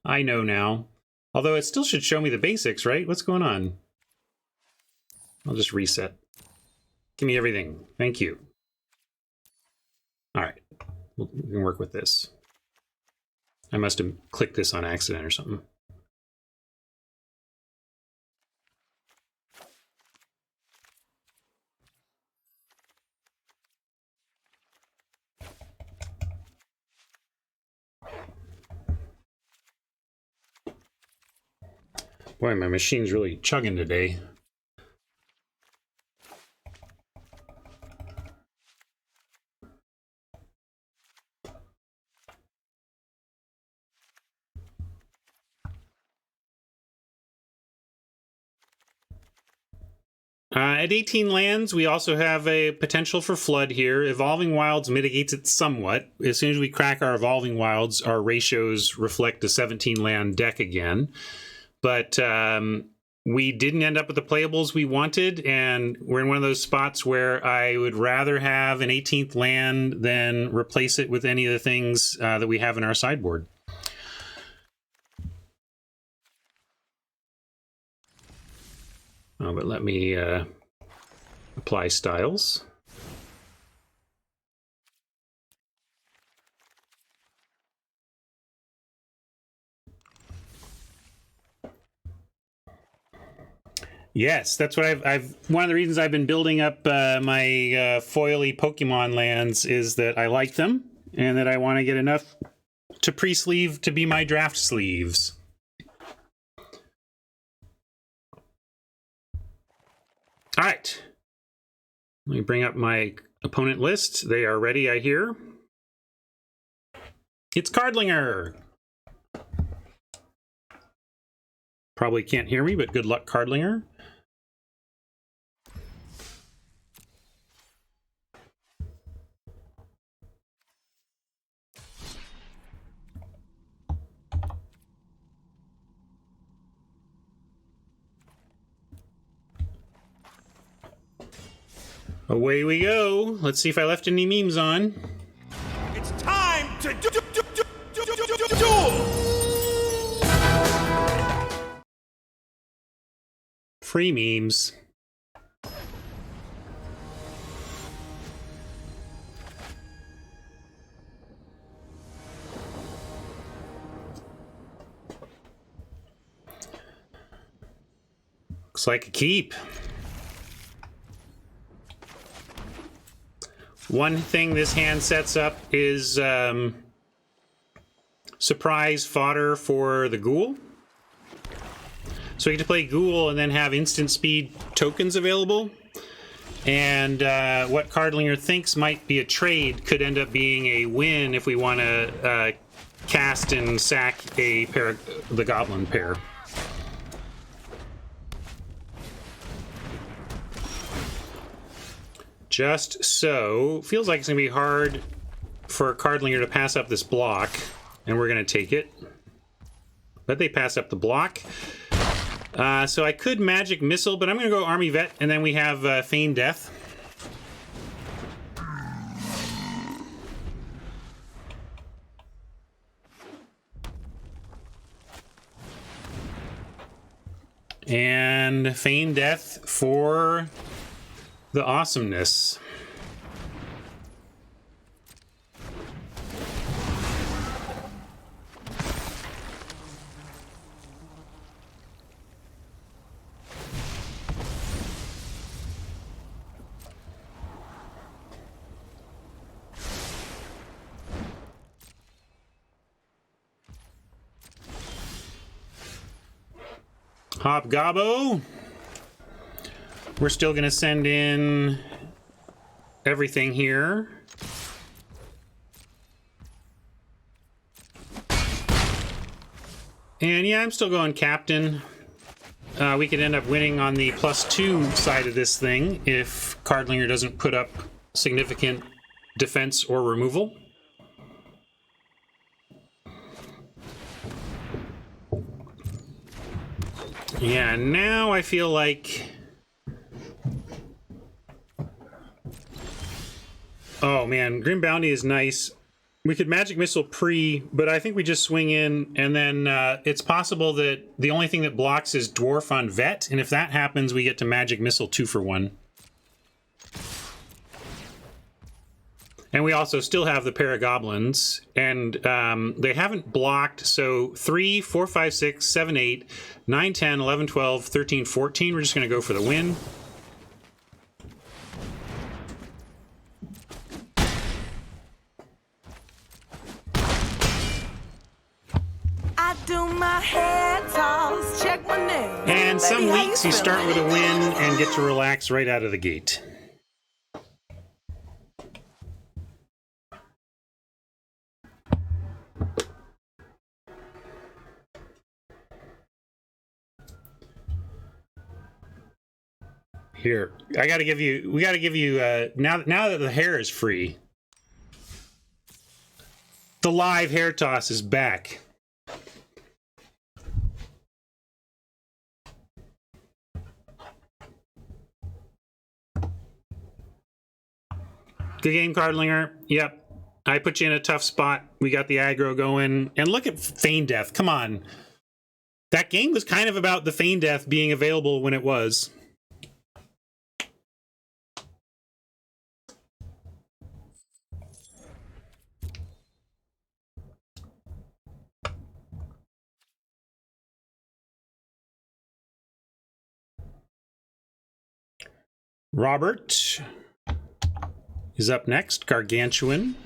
I know now. Although it still should show me the basics, right? What's going on? I'll just reset. Give me everything. Thank you. All right. We can work with this. I must have clicked this on accident or something. Boy, my machine's really chugging today. At 18 lands, we also have a potential for flood here. Evolving Wilds mitigates it somewhat. As soon as we crack our Evolving Wilds, our ratios reflect a 17 land deck again. But we didn't end up with the playables we wanted, and we're in one of those spots where I would rather have an 18th land than replace it with any of the things that we have in our sideboard. Oh, but let me apply styles. Yes, that's what I've. One of the reasons I've been building up my foily Pokemon lands is that I like them and that I want to get enough to pre-sleeve to be my draft sleeves. All right. Let me bring up my opponent list. They are ready, I hear. It's Cardlinger. Probably can't hear me, but good luck, Cardlinger. Away we go. Let's see if I left any memes on. It's time to duel! Free memes. Looks like a keep. One thing this hand sets up is surprise fodder for the ghoul. So we get to play ghoul and then have instant speed tokens available. And what Cardlinger thinks might be a trade could end up being a win if we want to cast and sack a pair of the goblin pair. Just so, feels like it's going to be hard for Cardlinger to pass up this block, and we're going to take it. But they pass up the block. So I could Magic Missile, but I'm going to go Army Vet, and then we have Feign Death. And Feign Death for the awesomeness. Hop Gobbo. We're still going to send in everything here. And yeah, I'm still going captain. We could end up winning on the +2 side of this thing if Cardlinger doesn't put up significant defense or removal. Yeah, now I feel like... Oh man, Grim Bounty is nice. We could Magic Missile pre, but I think we just swing in, and then it's possible that the only thing that blocks is Dwarf on Vet, and if that happens, we get to Magic Missile 2 for 1. And we also still have the Paragoblins, and they haven't blocked, so 3, 4, 5, 6, 7, 8, 9, 10, 11, 12, 13, 14. We're just going to go for the win. I do my hair toss, check my nails. And some weeks you start with a win and get to relax right out of the gate. Here, we gotta give you, now that the hair is free, the live hair toss is back. Good game, Cardlinger. Yep. I put you in a tough spot. We got the aggro going. And look at Feign Death. Come on. That game was kind of about the Feign Death being available when it was. Robert is up next. Gargantuan.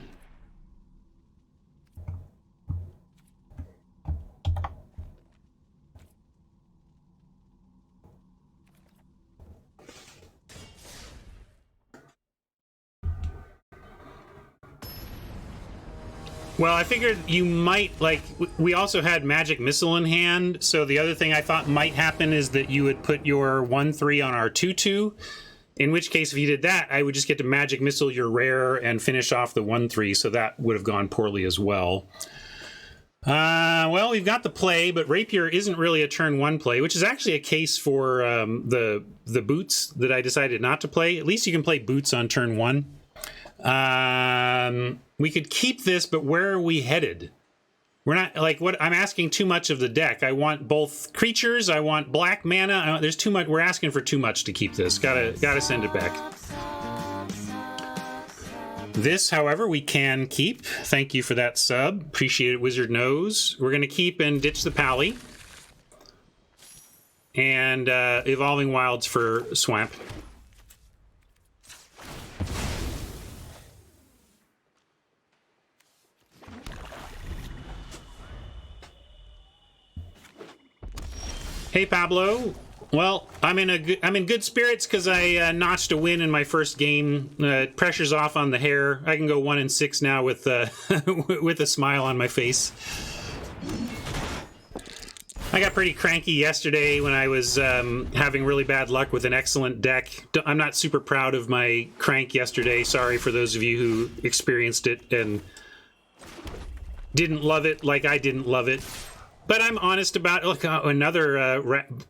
Well, I figured you might, like, we also had Magic Missile in hand, so the other thing I thought might happen is that you would put your 1/3 on our 2/2, in which case if you did that, I would just get to Magic Missile your rare and finish off the 1/3, so that would have gone poorly as well. Well, we've got the play, but Rapier isn't really a turn 1 play, which is actually a case for the boots that I decided not to play. At least you can play boots on turn 1. We could keep this, but where are we headed? We're not, like, what I'm asking too much of the deck. I want both creatures, I want black mana. There's too much. We're asking for too much to keep this. Gotta send it back. This, however, we can keep. Thank you for that sub. Appreciate it, Wizard Knows. We're gonna keep and ditch the Pally. And Evolving Wilds for Swamp. Hey Pablo, well, I'm in good spirits because I notched a win in my first game. Pressure's off on the hair. I can go 1-6 now with with a smile on my face. I got pretty cranky yesterday when I was having really bad luck with an excellent deck. I'm not super proud of my crank yesterday. Sorry for those of you who experienced it and didn't love it like I didn't love it. But I'm honest about it. Look, another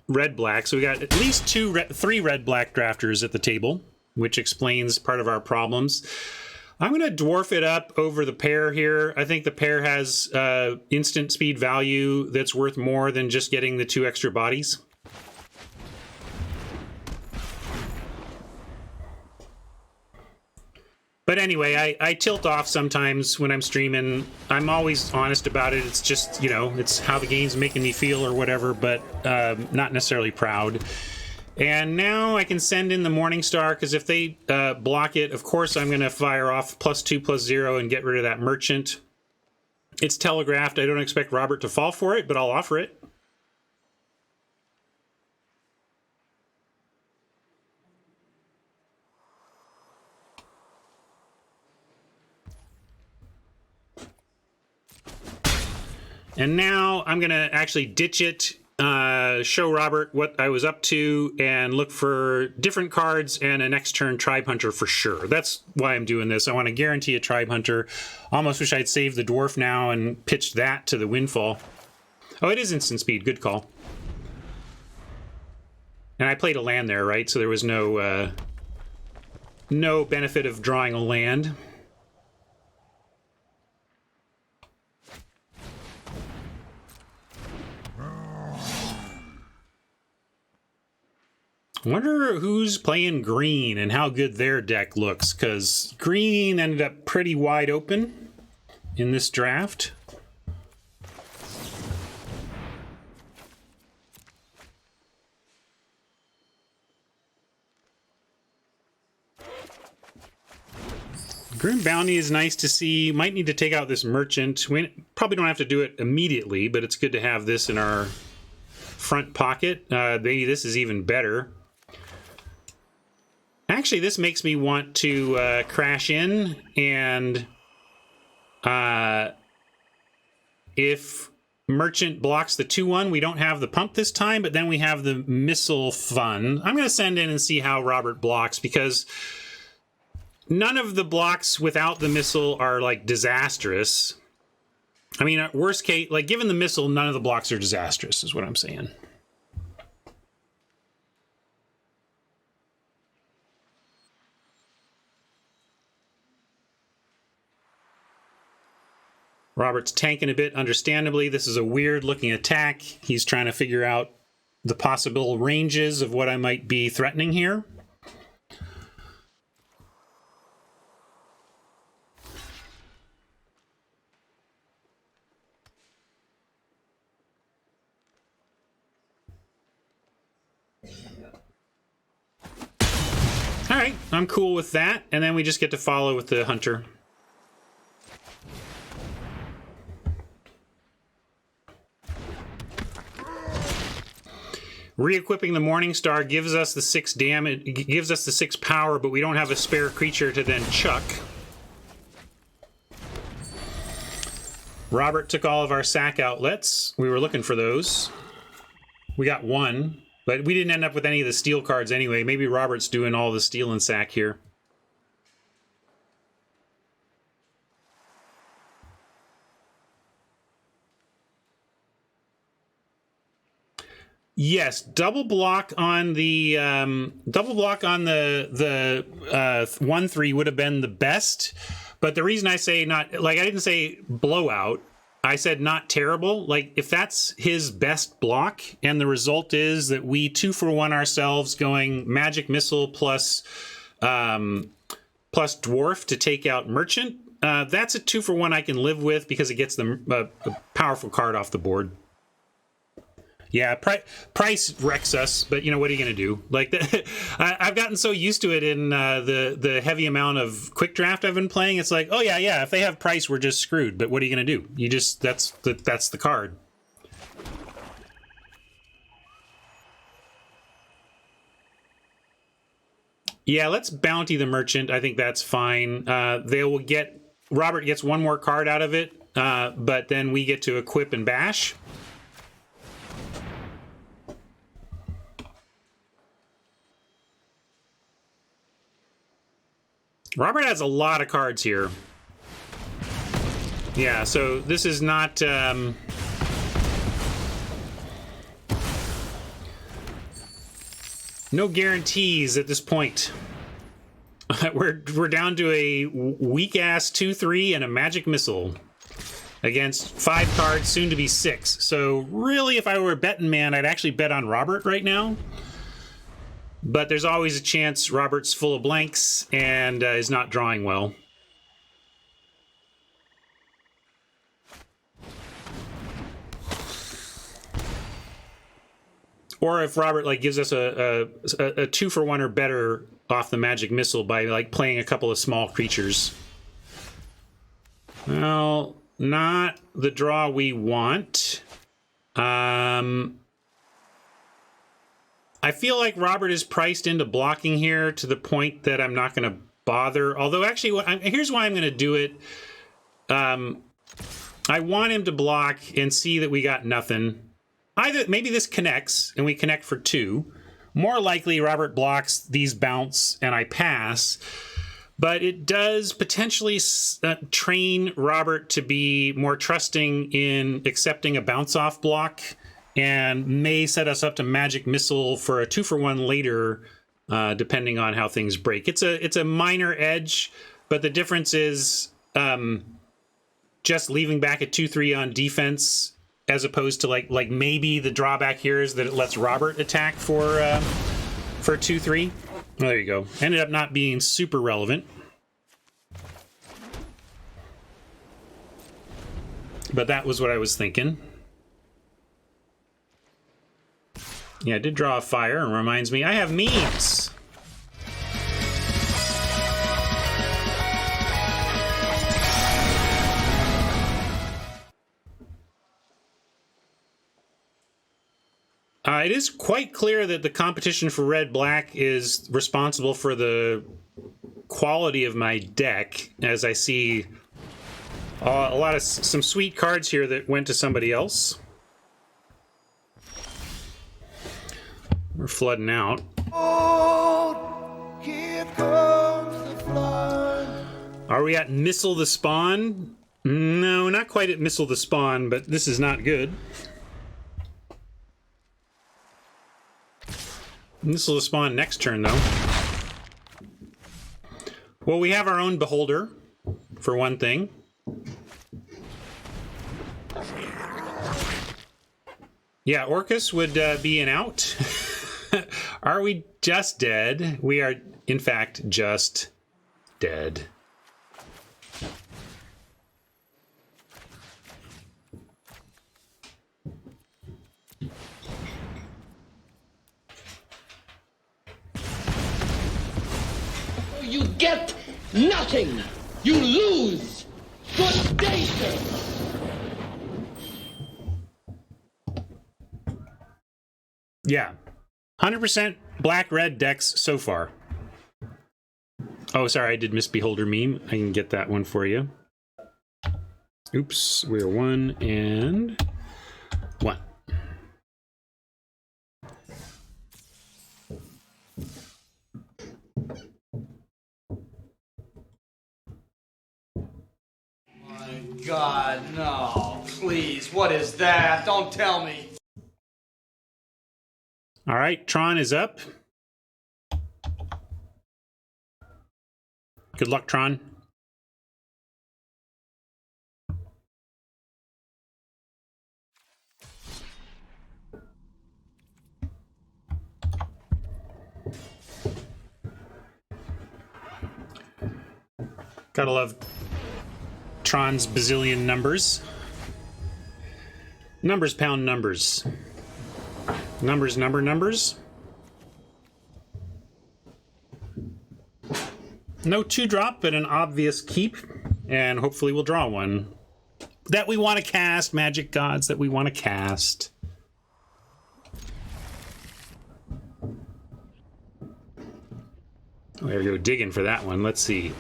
red-black. So we got at least 3 red-black drafters at the table, which explains part of our problems. I'm going to dwarf it up over the pair here. I think the pair has instant speed value that's worth more than just getting the 2 extra bodies. But anyway, I tilt off sometimes when I'm streaming. I'm always honest about it. It's just, you know, it's how the game's making me feel or whatever, but not necessarily proud. And now I can send in the Morningstar, because if they block it, of course I'm going to fire off +2/+0 and get rid of that merchant. It's telegraphed. I don't expect Robert to fall for it, but I'll offer it. And now I'm going to actually ditch it, show Robert what I was up to, and look for different cards and a next turn Tribe Hunter for sure. That's why I'm doing this. I want to guarantee a Tribe Hunter. Almost wish I'd saved the Dwarf now and pitched that to the Windfall. Oh, it is instant speed. Good call. And I played a land there, right? So there was no no benefit of drawing a land. I wonder who's playing green and how good their deck looks, because green ended up pretty wide open in this draft. Grim Bounty is nice to see. Might need to take out this Merchant. We probably don't have to do it immediately, but it's good to have this in our front pocket. Maybe this is even better. Actually, this makes me want to crash in, and if Merchant blocks the 2-1, we don't have the pump this time, but then we have the Missile Fun. I'm going to send in and see how Robert blocks, because none of the blocks without the missile are, like, disastrous. I mean, worst case, like, given the missile, none of the blocks are disastrous, is what I'm saying. Robert's tanking a bit, understandably. This is a weird-looking attack. He's trying to figure out the possible ranges of what I might be threatening here. All right, I'm cool with that. And then we just get to follow with the Hunter. Re-equipping the Morningstar gives us the 6 damage, gives us the 6 power, but we don't have a spare creature to then chuck. Robert took all of our sack outlets. We were looking for those. We got 1, but we didn't end up with any of the steel cards anyway. Maybe Robert's doing all the steel and sack here. Yes, double block on the 1/3 would have been the best, but the reason I say not, like, I didn't say blowout, I said not terrible. Like, if that's his best block and the result is that we 2-for-1 ourselves going Magic Missile plus Dwarf to take out Merchant, that's a 2-for-1 I can live with because it gets the a powerful card off the board. Yeah, price wrecks us, but you know, what are you going to do? Like, I've gotten so used to it in the heavy amount of quick draft I've been playing. It's like, oh yeah, if they have price, we're just screwed. But what are you going to do? You just that's the card. Yeah, let's bounty the Merchant. I think that's fine. They will get Robert gets 1 more card out of it, but then we get to equip and bash. Robert has a lot of cards here. Yeah, so this is not... no guarantees at this point. We're down to a weak-ass 2/3 and a Magic Missile against 5 cards, soon to be 6. So really, if I were a betting man, I'd actually bet on Robert right now. But there's always a chance Robert's full of blanks and is not drawing well. Or if Robert like gives us a 2-for-1 or better off the Magic Missile by like playing a couple of small creatures. Well, not the draw we want. I feel like Robert is priced into blocking here to the point that I'm not going to bother. Although, actually, here's why I'm going to do it. I want him to block and see that we got nothing. Either maybe this connects and we connect for 2. More likely Robert blocks, these bounce, and I pass. But it does potentially train Robert to be more trusting in accepting a bounce-off block, and may set us up to Magic Missile for a 2-for-1 later, depending on how things break. It's a minor edge, but the difference is just leaving back a 2-3 on defense, as opposed to like maybe the drawback here is that it lets Robert attack for 2-3. Well, there you go. Ended up not being super relevant. But that was what I was thinking. Yeah, I did draw a fire, and reminds me, I have memes! It is quite clear that the competition for red-black is responsible for the quality of my deck, as I see a lot of some sweet cards here that went to somebody else. We're flooding out. Oh, here comes the flood. Are we at Missile the Spawn? No, not quite at Missile the Spawn, but this is not good. Missile the Spawn next turn, though. Well, we have our own Beholder, for one thing. Yeah, Orcus would be an out. Are we just dead? We are, in fact, just dead. You get nothing. You lose. Good day, sir. Yeah. 100% black-red decks so far. Oh, sorry, I did miss Beholder meme. I can get that one for you. Oops, we are 1 and 1. My God, no. Please, what is that? Don't tell me. All right, Tron is up. Good luck, Tron. Gotta love Tron's bazillion numbers. Numbers pound numbers. Numbers number numbers. No 2-drop, but an obvious keep. And hopefully we'll draw one. That we want to cast, Magic Gods, that we want to cast. Oh, I gotta go digging for that one. Let's see.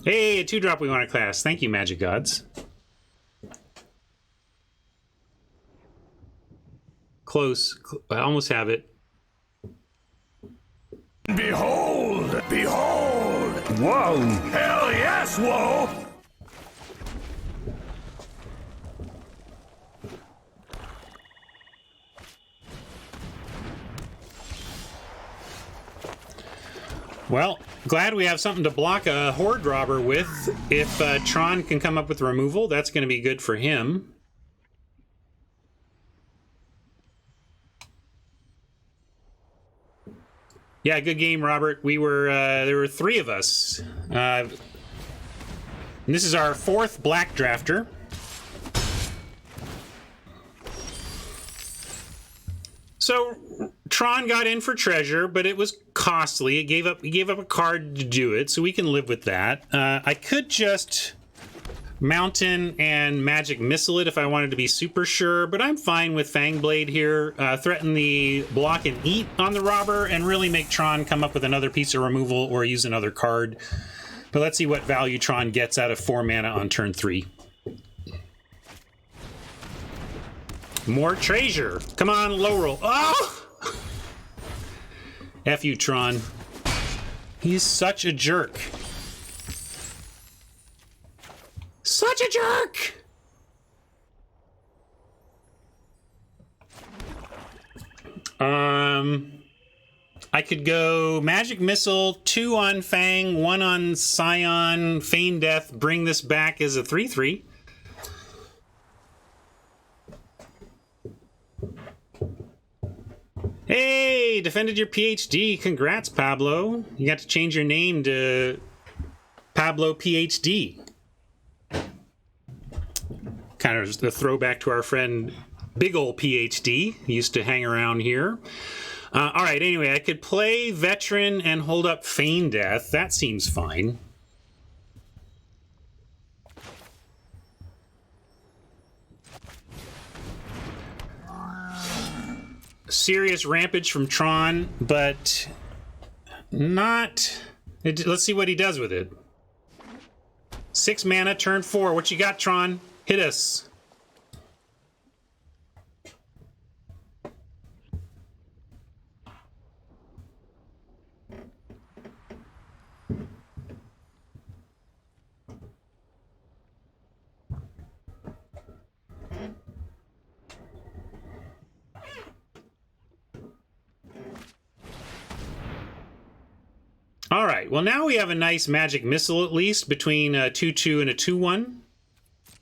Hey, a 2-drop we want to cast. Thank you, Magic Gods. Close. I almost have it. Behold! Behold! Whoa! Hell yes, whoa! Well, glad we have something to block a Horde Robber with. If Tron can come up with removal, that's going to be good for him. Yeah, good game, Robert. We were there were 3 of us. And this is our 4th black drafter. So Tron got in for treasure, but it was costly. He gave up a card to do it, so we can live with that. I could just Mountain and Magic Missile it if I wanted to be super sure, but I'm fine with Fangblade here. Threaten the block and eat on the robber, and really make Tron come up with another piece of removal or use another card. But let's see what value Tron gets out of 4 mana on turn 3. More treasure. Come on, low roll. Oh! F you, Tron. He's such a jerk. Such a jerk! I could go Magic Missile, 2 on Fang, 1 on Scion, Feign Death, bring this back as a 3/3. Hey, defended your PhD. Congrats, Pablo. You got to change your name to Pablo PhD. Kind of a throwback to our friend Big Ol' PhD. He used to hang around here. All right, anyway, I could play Veteran and hold up Feign Death. That seems fine. Serious Rampage from Tron, but not... Let's see what he does with it. 6 mana, turn 4. What you got, Tron? Hit us. All right, well, now we have a nice Magic Missile, at least, between a 2/2 and a 2/1.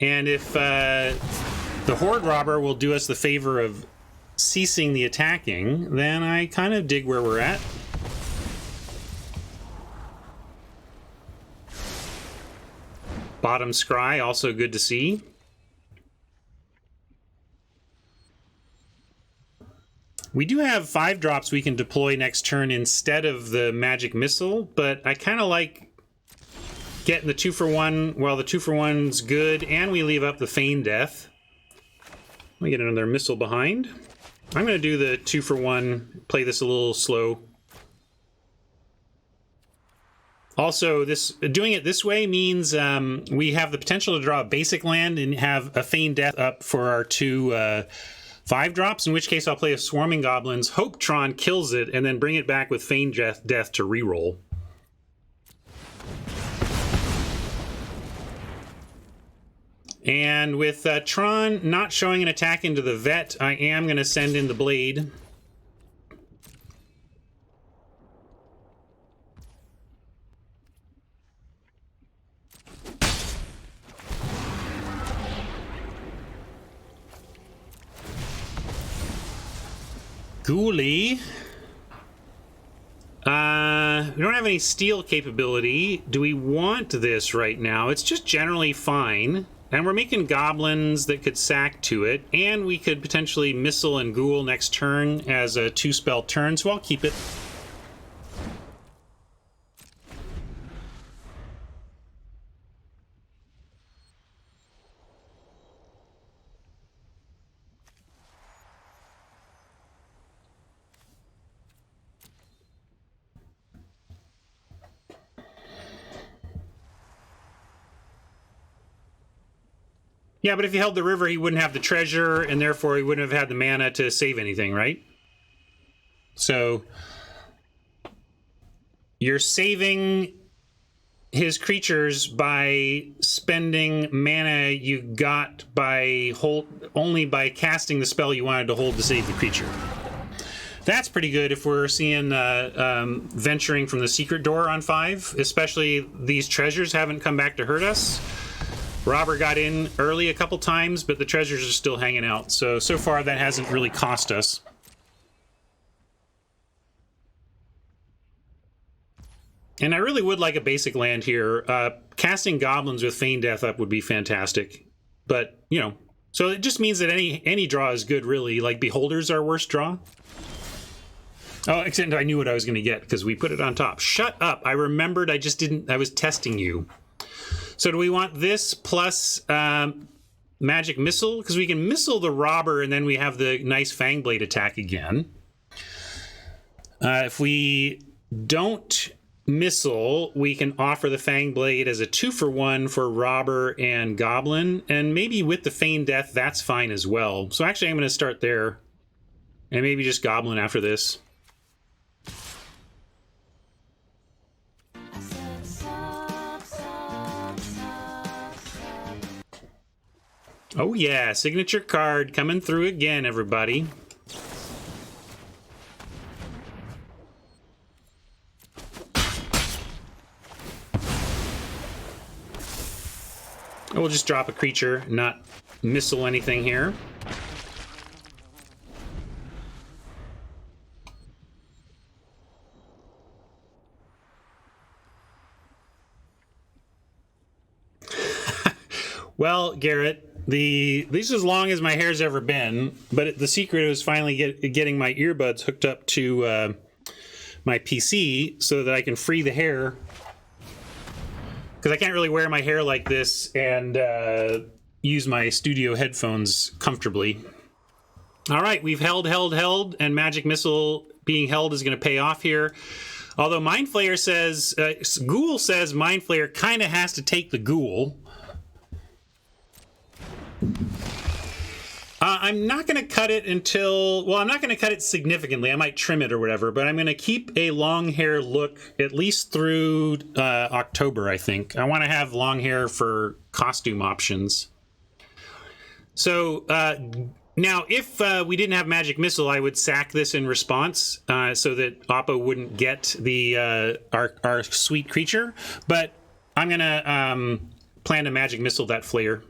And if the Horde Robber will do us the favor of ceasing the attacking, then I kind of dig where we're at. Bottom Scry, also good to see. We do have 5 drops we can deploy next turn instead of the Magic Missile, but I kind of like getting the 2-for-1. Well, the 2-for-1's good, and we leave up the Feign Death. Let me get another missile behind. I'm going to do the 2-for-1, play this a little slow. Also, doing it this way means we have the potential to draw a basic land and have a Feign Death up for our 2 5 drops, in which case I'll play a Swarming Goblins, hope Tron kills it, and then bring it back with Feign Death to reroll. And with Tron not showing an attack into the Vet, I am going to send in the Blade. Ghoulie. We don't have any steal capability. Do we want this right now? It's just generally fine. And we're making goblins that could sack to it. And we could potentially missile and ghoul next turn as a 2-spell turn, so I'll keep it. Yeah, but if he held the river, he wouldn't have the treasure, and therefore he wouldn't have had the mana to save anything, right? So you're saving his creatures by spending mana you got by only by casting the spell you wanted to hold to save the creature. That's pretty good if we're seeing venturing from the secret door on 5, especially these treasures haven't come back to hurt us. Robber got in early a couple times, but the treasures are still hanging out. So far that hasn't really cost us. And I really would like a basic land here. Casting goblins with Feign Death up would be fantastic. But, you know, so it just means that any draw is good, really. Like Beholder's our worst draw. Oh, except I knew what I was going to get because we put it on top. Shut up. I remembered. I just didn't. I was testing you. So do we want this plus Magic Missile? Because we can missile the Robber and then we have the nice Fangblade attack again. If we don't Missile, we can offer the Fang Blade as a 2-for-1 for Robber and Goblin, and maybe with the Feign Death, that's fine as well. So actually, I'm going to start there, and maybe just Goblin after this. Oh yeah, signature card coming through again, everybody. We'll just drop a creature, not missile anything here. Well, Garrett, this is as long as my hair's ever been, but the secret was finally getting my earbuds hooked up to my PC so that I can free the hair. Because I can't really wear my hair like this and use my studio headphones comfortably. All right, we've held, and Magic Missile being held is going to pay off here. Although Mind Flayer says, Ghoul says Mind Flayer kind of has to take the Ghoul. I'm not going to cut it until, well, I'm not going to cut it significantly. I might trim it or whatever, but I'm going to keep a long hair look at least through October, I think. I want to have long hair for costume options. So now, if we didn't have Magic Missile, I would sack this in response so that Oppo wouldn't get the our sweet creature. But I'm going to plan to Magic Missile that Flayer.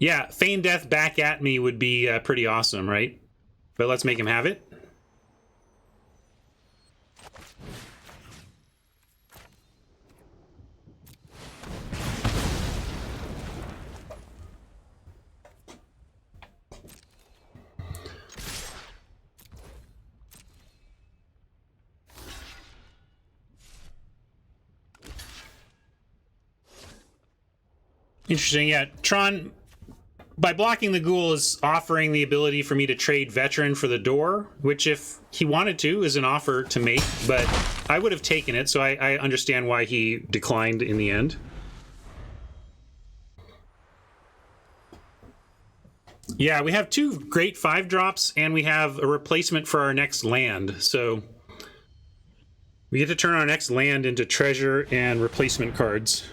Yeah, Feign Death back at me would be pretty awesome, right? But let's make him have it. Interesting, yeah. Tron, by blocking the Ghoul, is offering the ability for me to trade Veteran for the door, which if he wanted to is an offer to make, but I would have taken it, so I understand why he declined in the end. Yeah, we have 2 great 5-drops, and we have a replacement for our next land, so we get to turn our next land into treasure and replacement cards.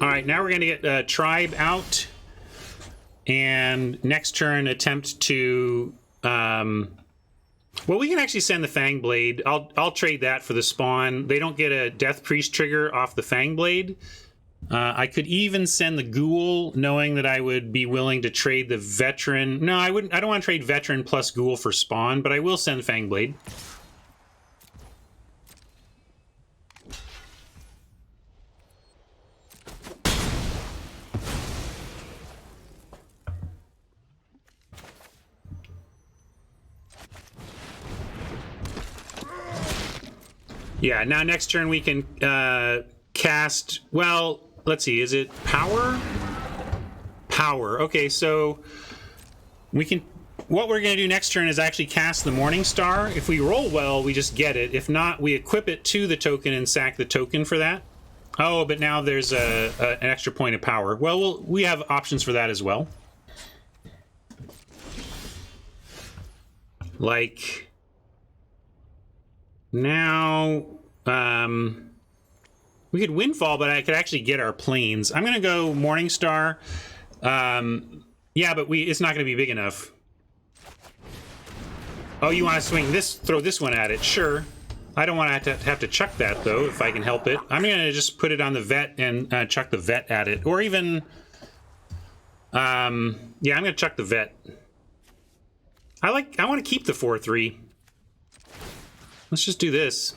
All right, now we're going to get Tribe out, and next turn attempt to, well, we can actually send the Fang Blade. I'll trade that for the spawn. They don't get a Death Priest trigger off the Fang Blade. I could even send the Ghoul, knowing that I would be willing to trade the Veteran. No, I wouldn't. I don't want to trade Veteran plus Ghoul for spawn, but I will send Fang Blade. Yeah, now next turn we can cast, well, let's see, is it Power? Power. Okay, so we can, what we're going to do next turn is actually cast the Morning Star. If we roll well, we just get it. If not, we equip it to the token and sack the token for that. Oh, but now there's an extra point of power. Well, we have options for that as well. Like, now, we could Windfall, but I could actually get our Plains. I'm going to go Morningstar. Yeah, but it's not going to be big enough. Oh, you want to swing this, throw this one at it? Sure. I don't want to have to chuck that, though, if I can help it. I'm going to just put it on the Vet and chuck the Vet at it. Or even, yeah, I'm going to chuck the Vet. I want to keep the 4/3. Let's just do this.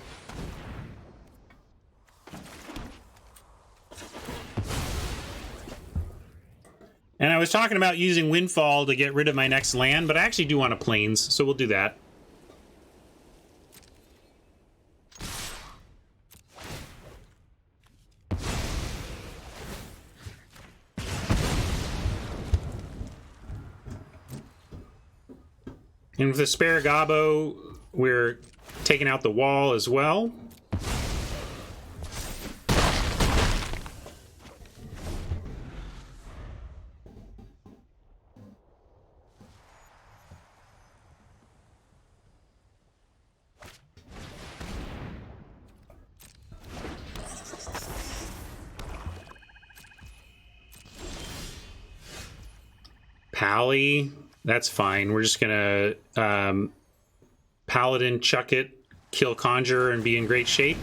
And I was talking about using Windfall to get rid of my next land, but I actually do want a Plains, so we'll do that. And with the spare Gabo, we're taking out the wall as well. Pally, that's fine. We're just gonna Paladin, chuck it, kill Conjurer, and be in great shape.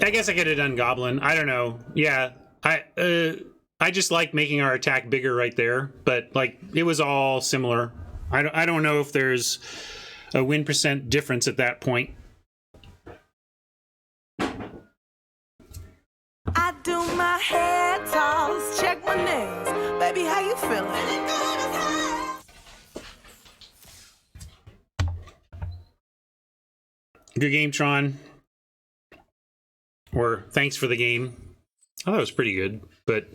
I guess I could have done Goblin. I don't know. Yeah, I just like making our attack bigger right there, but like it was all similar. I don't know if there's a win percent difference at that point. I do my hair toss, check my nails. Baby, how you feeling? Good game, Tron. Or thanks for the game. I thought it was pretty good, but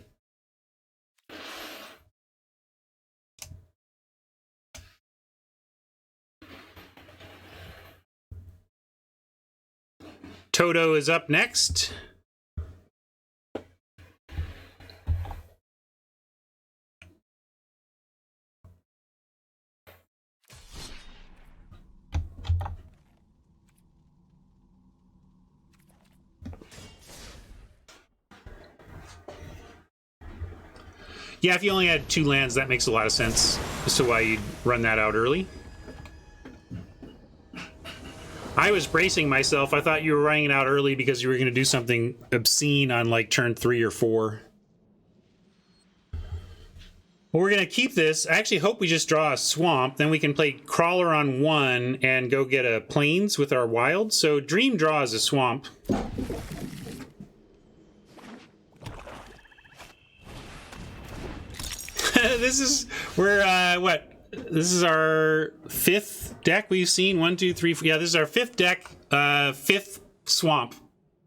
Toto is up next. Yeah, if you only had 2 lands, that makes a lot of sense as to why you'd run that out early. I was bracing myself. I thought you were running it out early because you were going to do something obscene on like turn 3 or 4. Well, we're going to keep this. I actually hope we just draw a swamp. Then we can play Crawler on 1 and go get a Plains with our wild. So Dream draws a swamp. This is this is our 5th deck we've seen. 1, 2, 3, 4. Yeah, this is our 5th deck, 5th swamp.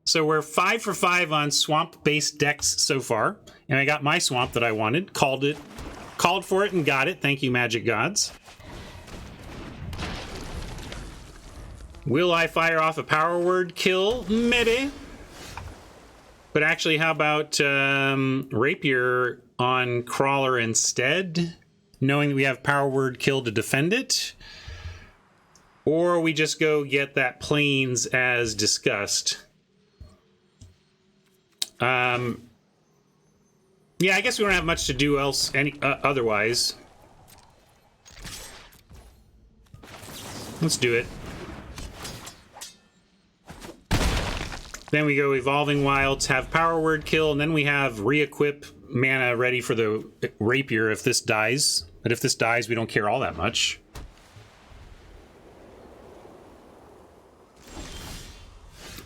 So we're 5 for 5 on swamp-based decks so far. And I got my swamp that I wanted, called for it and got it. Thank you, Magic Gods. Will I fire off a power word kill? Maybe. But actually, how about Rapier on Crawler instead, knowing that we have power word kill to defend it? Or we just go get that Plains as discussed. Yeah, I guess we don't have much to do otherwise. Let's do it. Then we go Evolving Wilds, have Power Word kill, and then we have re-equip mana ready for the Rapier if this dies. But if this dies, we don't care all that much.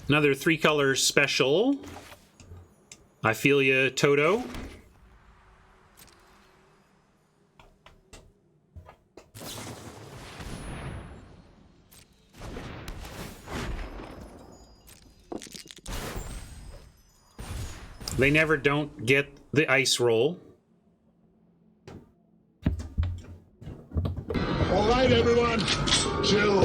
Another 3-color special. I feel ya, Toto. They never don't get the ice roll. All right, everyone, chill.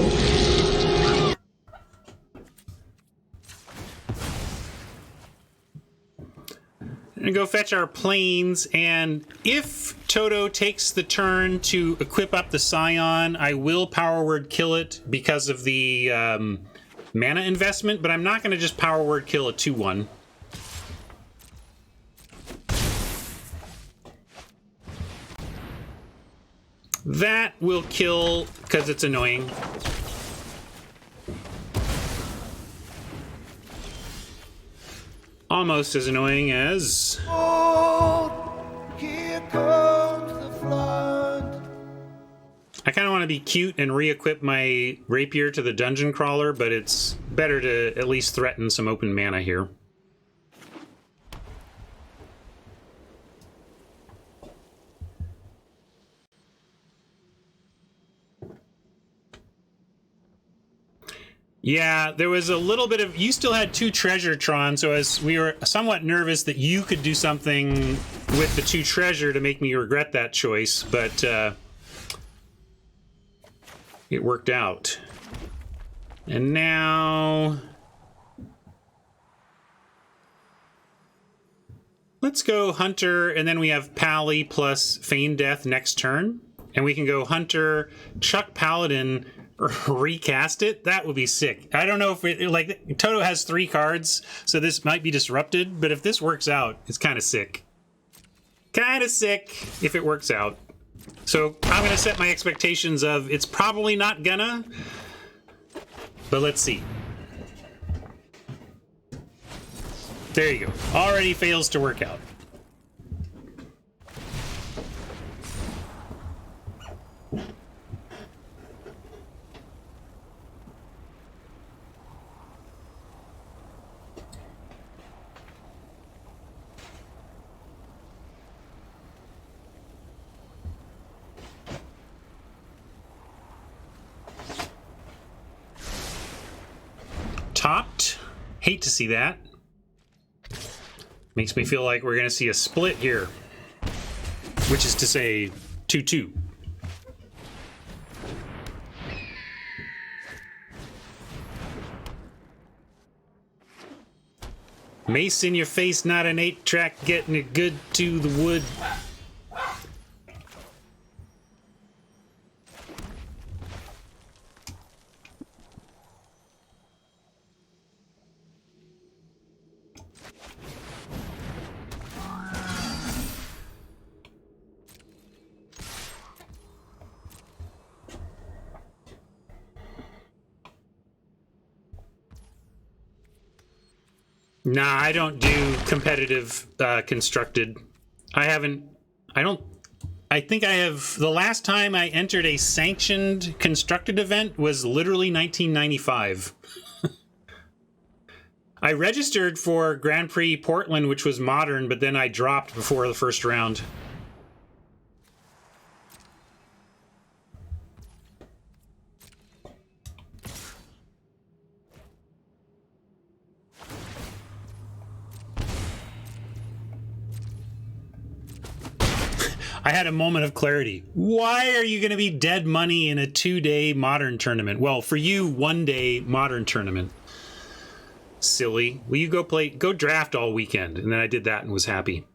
I'm gonna go fetch our Plains, and if Toto takes the turn to equip up the Scion, I will Power Word kill it because of the mana investment, but I'm not gonna just Power Word kill a 2/1. That will kill because it's annoying. almost as annoying as... Here comes the flood. I kind of want to be cute and re-equip my rapier to the dungeon crawler, but it's better to at least threaten some open mana here. Yeah, there was a little bit of... You still had 2 treasure, Tron, so as we were somewhat nervous that you could do something with the 2 treasure to make me regret that choice, but it worked out. And now... let's go Hunter, and then we have Pally plus Feign Death next turn. And we can go Hunter, Chuck Paladin... recast it. That would be sick. I don't know if it, like, Toto has 3 cards, so this might be disrupted, but if this works out, it's kind of sick. Kind of sick if it works out. So I'm gonna set my expectations of it's probably not gonna, but let's see. There you go. Already fails to work out. Topped. Hate to see that. Makes me feel like we're going to see a split here. Which is to say, 2-2. Mace in your face, not an 8-track, getting it good to the wood. Nah, I don't do competitive constructed. I think I have... The last time I entered a sanctioned constructed event was literally 1995. I registered for Grand Prix Portland, which was modern, but then I dropped before the first round. I had a moment of clarity. Why are you going to be dead money in a 2-day modern tournament? Well, for you, 1-day modern tournament. Silly. Will you go draft all weekend? And then I did that and was happy.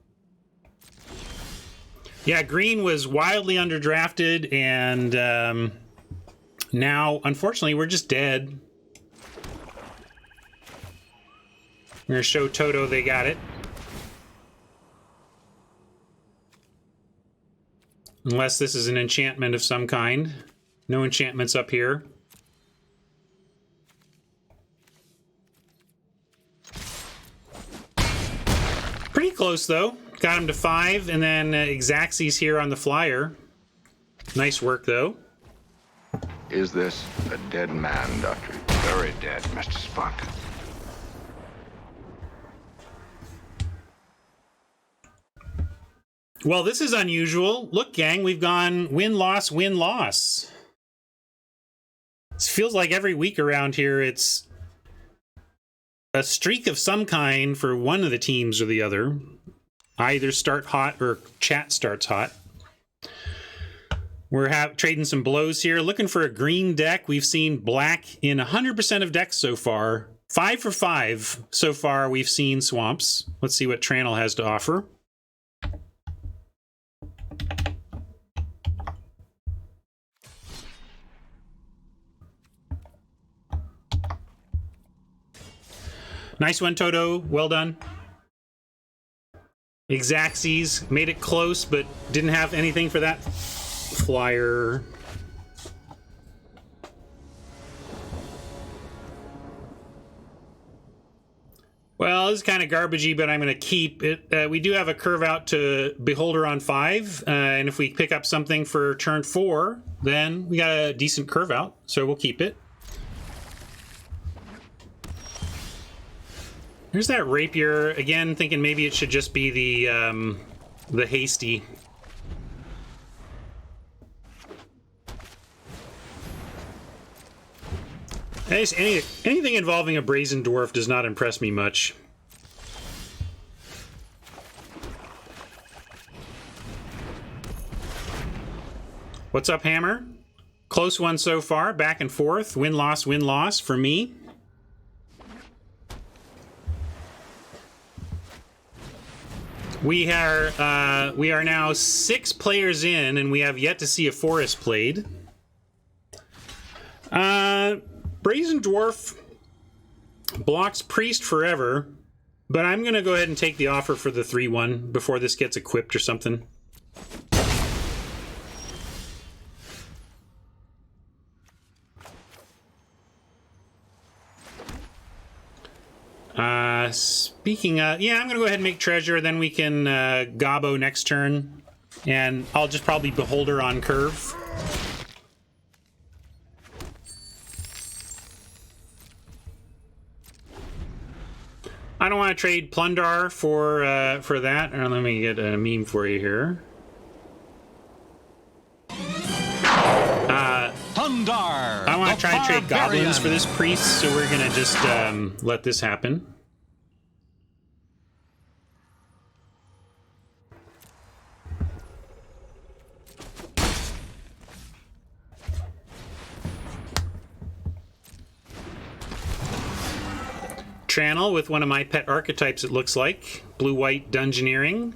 Yeah, green was wildly underdrafted, and now, unfortunately, we're just dead. I'm going to show Toto they got it. Unless this is an enchantment of some kind. No enchantments up here. Pretty close, though. Got him to 5, and then Xaxes here on the flyer. Nice work, though. Is this a dead man, Doctor? Very dead, Mr. Spock. Well, this is unusual. Look, gang, we've gone win-loss, win-loss. It feels like every week around here it's a streak of some kind for one of the teams or the other. I either start hot or chat starts hot. We're trading some blows here. Looking for a green deck. We've seen black in 100% of decks so far. 5 for 5 so far we've seen swamps. Let's see what Tranel has to offer. Nice one, Toto. Well done. Xaxes made it close, but didn't have anything for that flyer. Well, this is kind of garbagey, but I'm going to keep it. We do have a curve out to Beholder on 5, and if we pick up something for turn 4, then we got a decent curve out, so we'll keep it. There's that Rapier again. Thinking maybe it should just be the hasty. Anything involving a Brazen Dwarf does not impress me much. What's up, Hammer? Close one so far. Back and forth. Win-loss for me. We are now 6 players in, and we have yet to see a Forest played. Brazen Dwarf blocks Priest forever, but I'm going to go ahead and take the offer for the 3-1 before this gets equipped or something. Speaking of, yeah, I'm going to go ahead and make treasure, then we can Gobbo next turn, and I'll just probably Beholder on curve. I don't want to trade Plundar for that. Let me get a meme for you here. Plundar. I want to try and trade goblins for this priest, so we're gonna just let this happen. Channel with one of my pet archetypes, it looks like. Blue-white Dungeoneering.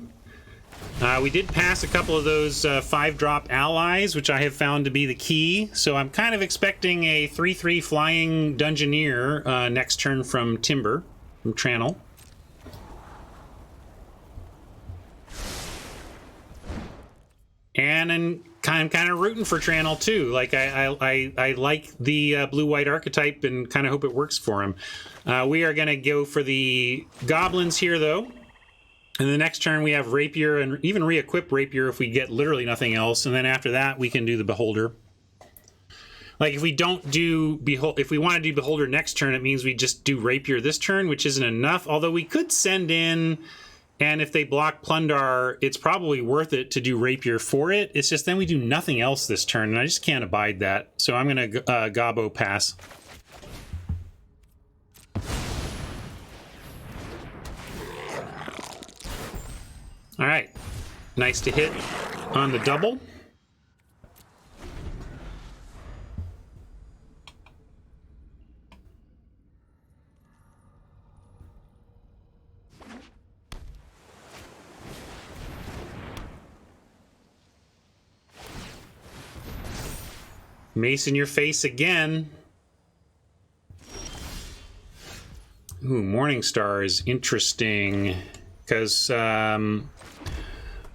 We did pass a couple of those 5-drop allies, which I have found to be the key. So I'm kind of expecting a 3/3 flying Dungeoneer next turn from Timber, from Channel. And I'm kind of rooting for Channel too. Like I like the blue-white archetype and kind of hope it works for him. We are going to go for the goblins here, though. And the next turn we have Rapier, and even re-equip Rapier if we get literally nothing else. And then after that we can do the Beholder. Like if we don't do if we want to do Beholder next turn, it means we just do Rapier this turn, which isn't enough. Although we could send in, and if they block Plundar, it's probably worth it to do Rapier for it. It's just then we do nothing else this turn, and I just can't abide that. So I'm going to Gobbo pass. All right, nice to hit on the double. Mace in your face again. Ooh, Morningstar is interesting because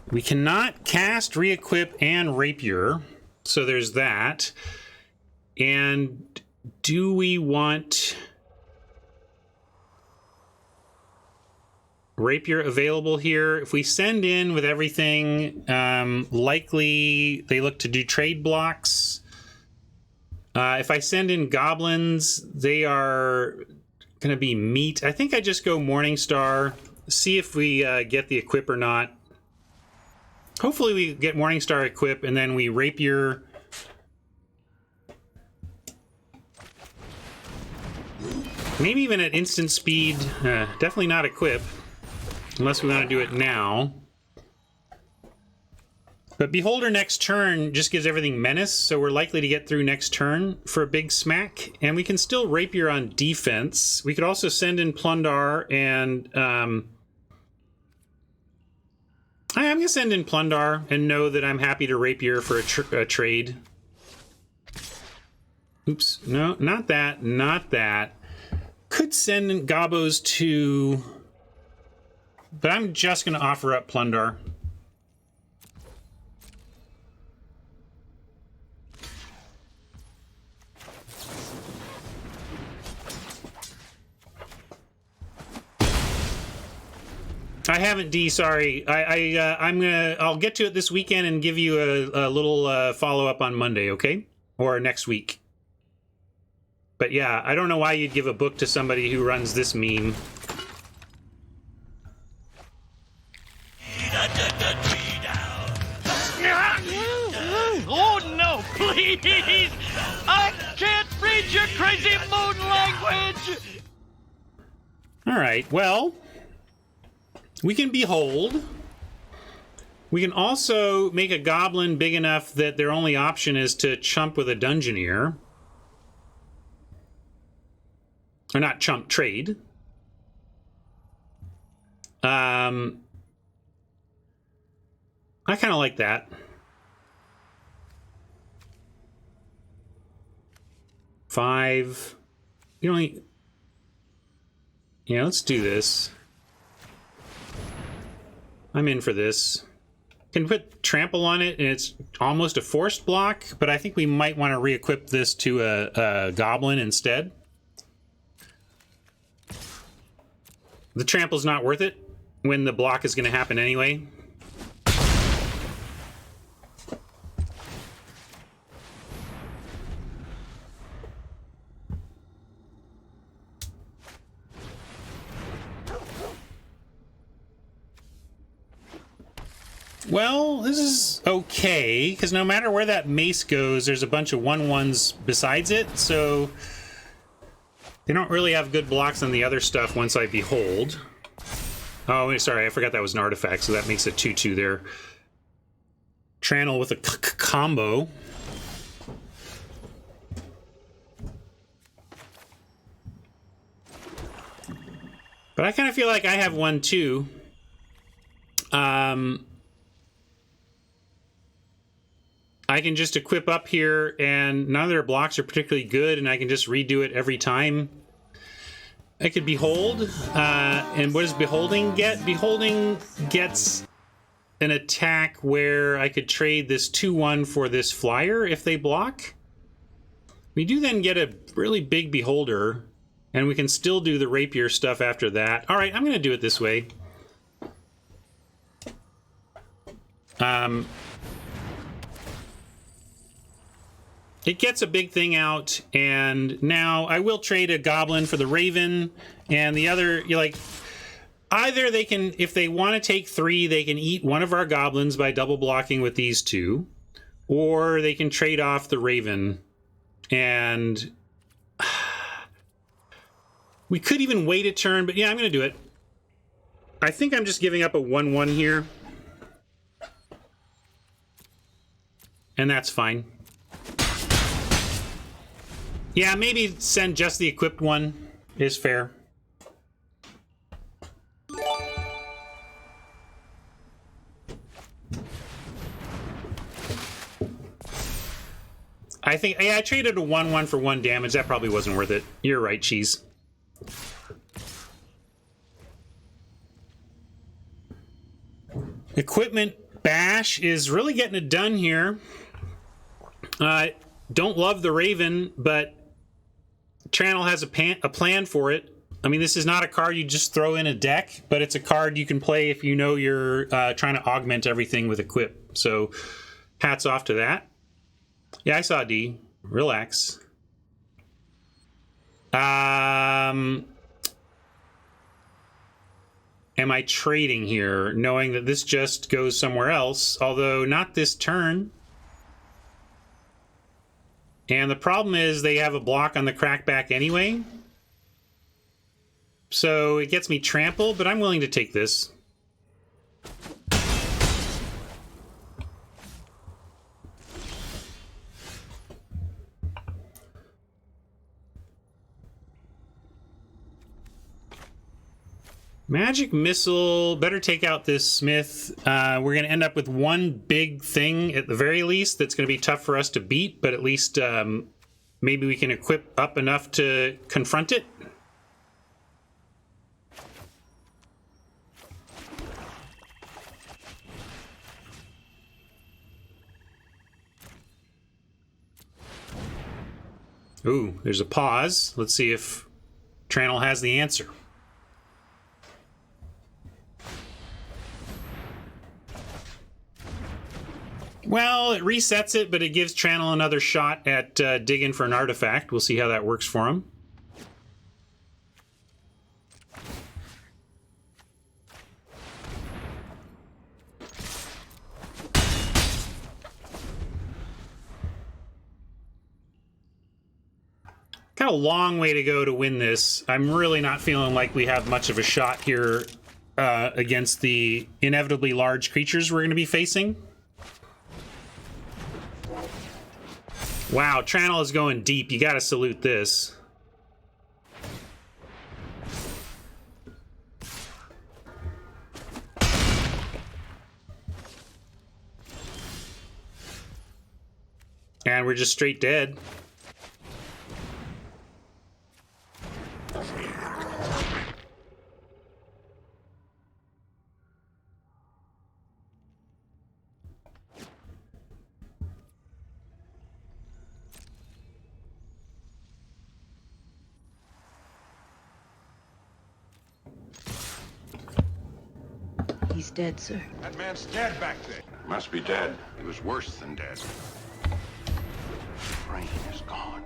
we cannot cast, re-equip, and Rapier. So there's that. And do we want Rapier available here? If we send in with everything, likely they look to do trade blocks. If I send in goblins, they are going to be meat. I think I just go Morningstar, see if we get the equip or not. Hopefully we get Morningstar equip, and then we Rapier. Maybe even at instant speed. Definitely not equip, unless we want to do it now. But Beholder next turn just gives everything menace, so we're likely to get through next turn for a big smack. And we can still Rapier on defense. We could also send in Plundar, and I'm going to send in Plundar and know that I'm happy to Rapier for a trade. Oops, no, not that, not that. Could send in Gobbos to... But I'm just going to offer up Plundar. I haven't, D. Sorry. I'll get to it this weekend and give you a little follow up on Monday, okay? Or next week. But yeah, I don't know why you'd give a book to somebody who runs this meme. Oh no, please! I can't read your crazy moon language! Alright, well, we can behold. We can also make a goblin big enough that their only option is to chump with a dungeoneer. Or not chump, trade. I kind of like that. 5. You only... Yeah, let's do this. I'm in for this. Can put trample on it, and it's almost a forced block, but I think we might want to re-equip this to a goblin instead. The trample's not worth it when the block is going to happen anyway. Well, this is okay, because no matter where that mace goes, there's a bunch of 1/1s besides it, so they don't really have good blocks on the other stuff once I behold. Oh, sorry, I forgot that was an artifact, so that makes a 2/2 there. Trannel with a combo. But I kind of feel like I have one too. I can just equip up here, and none of their blocks are particularly good, and I can just redo it every time. I could behold, and what does beholding get? Beholding gets an attack where I could trade this 2/1 for this flyer if they block. We do then get a really big beholder, and we can still do the rapier stuff after that. All right, I'm going to do it this way. It gets a big thing out, and now I will trade a goblin for the raven, and the other, either they can, if they want to take 3, they can eat one of our goblins by double blocking with these 2, or they can trade off the raven, and we could even wait a turn, but yeah, I'm going to do it. I think I'm just giving up a 1/1 here, and that's fine. Yeah, maybe send just the equipped one is fair. I think, yeah, I traded a 1/1 for 1 damage. That probably wasn't worth it. You're right, Cheese. Equipment bash is really getting it done here. Don't love the Raven, but Channel has a plan for it. I mean, this is not a card you just throw in a deck, but it's a card you can play if you know you're trying to augment everything with equip. So hats off to that. Yeah, I saw D. Relax. Am I trading here, knowing that this just goes somewhere else, although not this turn? And the problem is they have a block on the crackback anyway. So it gets me trampled, but I'm willing to take this. Magic Missile, better take out this Smith. We're going to end up with one big thing at the very least that's going to be tough for us to beat, but at least maybe we can equip up enough to confront it. Ooh, there's a pause. Let's see if Trannel has the answer. Well, it resets it, but it gives Channel another shot at digging for an artifact. We'll see how that works for him. Got a long way to go to win this. I'm really not feeling like we have much of a shot here against the inevitably large creatures we're going to be facing. Wow, Channel is going deep. You got to salute this. And we're just straight dead. He's dead, sir. That man's dead back there. Must be dead. He was worse than dead. Brain is gone.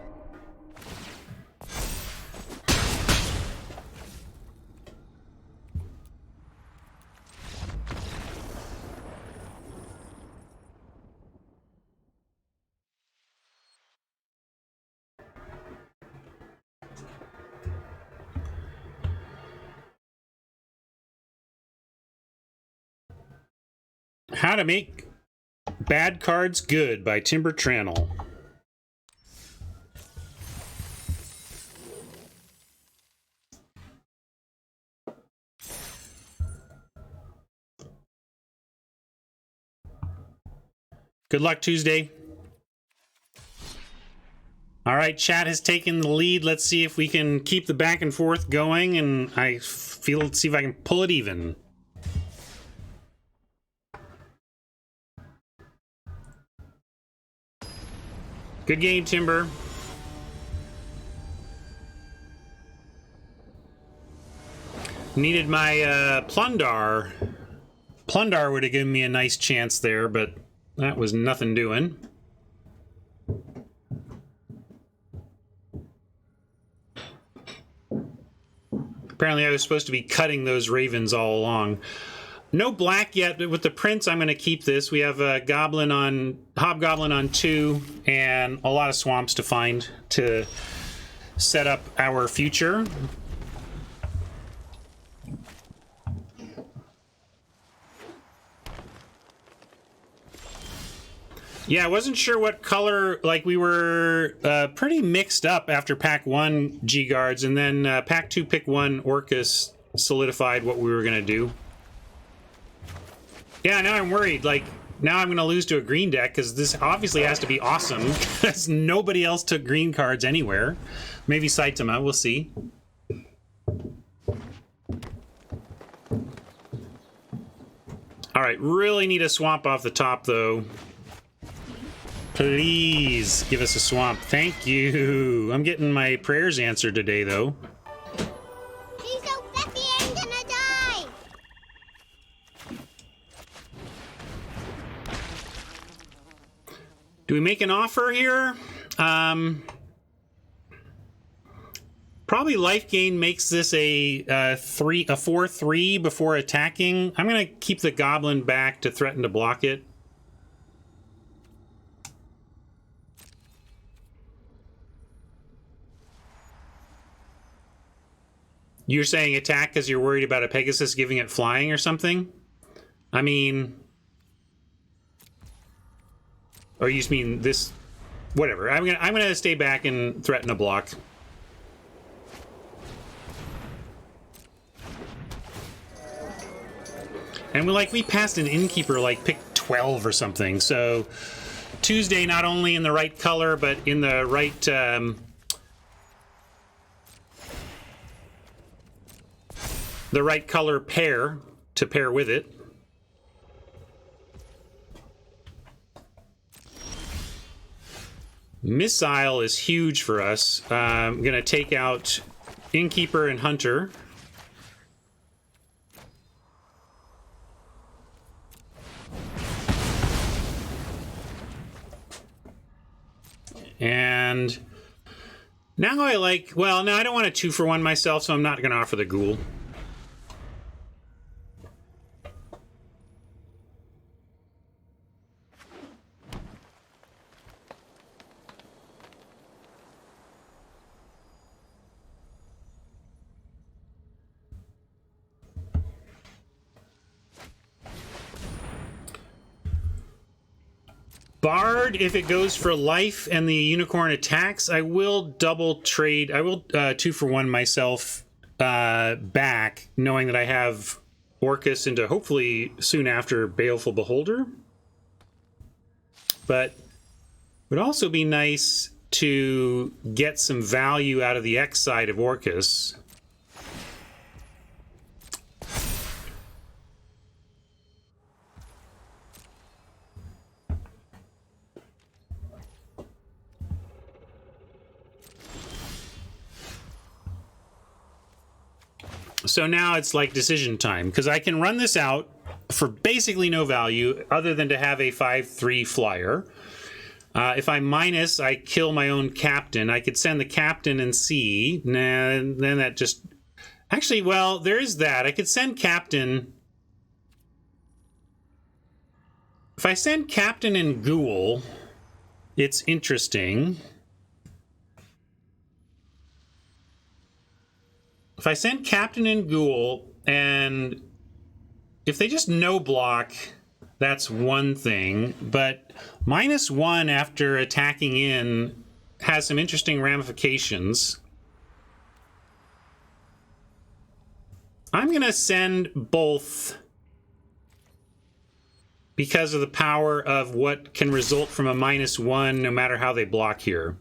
How to Make Bad Cards Good by Timber Channel. Good luck Tuesday. All right, chat has taken the lead. Let's see if we can keep the back and forth going, and see if I can pull it even. Good game, Timber. Needed my Plundar. Plundar would have given me a nice chance there, but that was nothing doing. Apparently I was supposed to be cutting those ravens all along. No black yet, but with the prince, I'm going to keep this. We have a Hobgoblin on 2, and a lot of swamps to find to set up our future. Yeah, I wasn't sure what color, like we were pretty mixed up after Pack 1 G-Guards, and then Pack 2 Pick 1 Orcus solidified what we were going to do. Yeah, now I'm worried. Like, now I'm going to lose to a green deck, because this obviously has to be awesome, because nobody else took green cards anywhere. Maybe Saitama, we'll see. All right, really need a swamp off the top, though. Please give us a swamp. Thank you. I'm getting my prayers answered today, though. He's so fluffy, I'm gonna die. Do we make an offer here? Probably life gain makes this a 4/3 before attacking. I'm gonna keep the goblin back to threaten to block it. You're saying attack because you're worried about a Pegasus giving it flying or something? I mean... Or you just mean this... Whatever. I'm gonna stay back and threaten a block. And we passed an Innkeeper like pick 12 or something. So Tuesday not only in the right color, but in the right... the right color pair to pair with it. Missile is huge for us. I'm going to take out Innkeeper and Hunter. And now I like, well, no, I don't want a 2-for-1 myself, so I'm not going to offer the ghoul. Bard, if it goes for life and the unicorn attacks, I will double trade. I will 2-for-1 myself back, knowing that I have Orcus into hopefully soon after Baleful Beholder. But it would also be nice to get some value out of the X side of Orcus. So now it's like decision time, because I can run this out for basically no value other than to have a 5/3 flyer. If I minus, I kill my own captain. I could send the captain and see. Nah, then that just... Actually, well, there is that. I could send captain... If I send captain and ghoul, it's interesting. If I send captain and ghoul, and if they just no block, that's one thing. But -1 after attacking in has some interesting ramifications. I'm going to send both because of the power of what can result from a -1 no matter how they block here.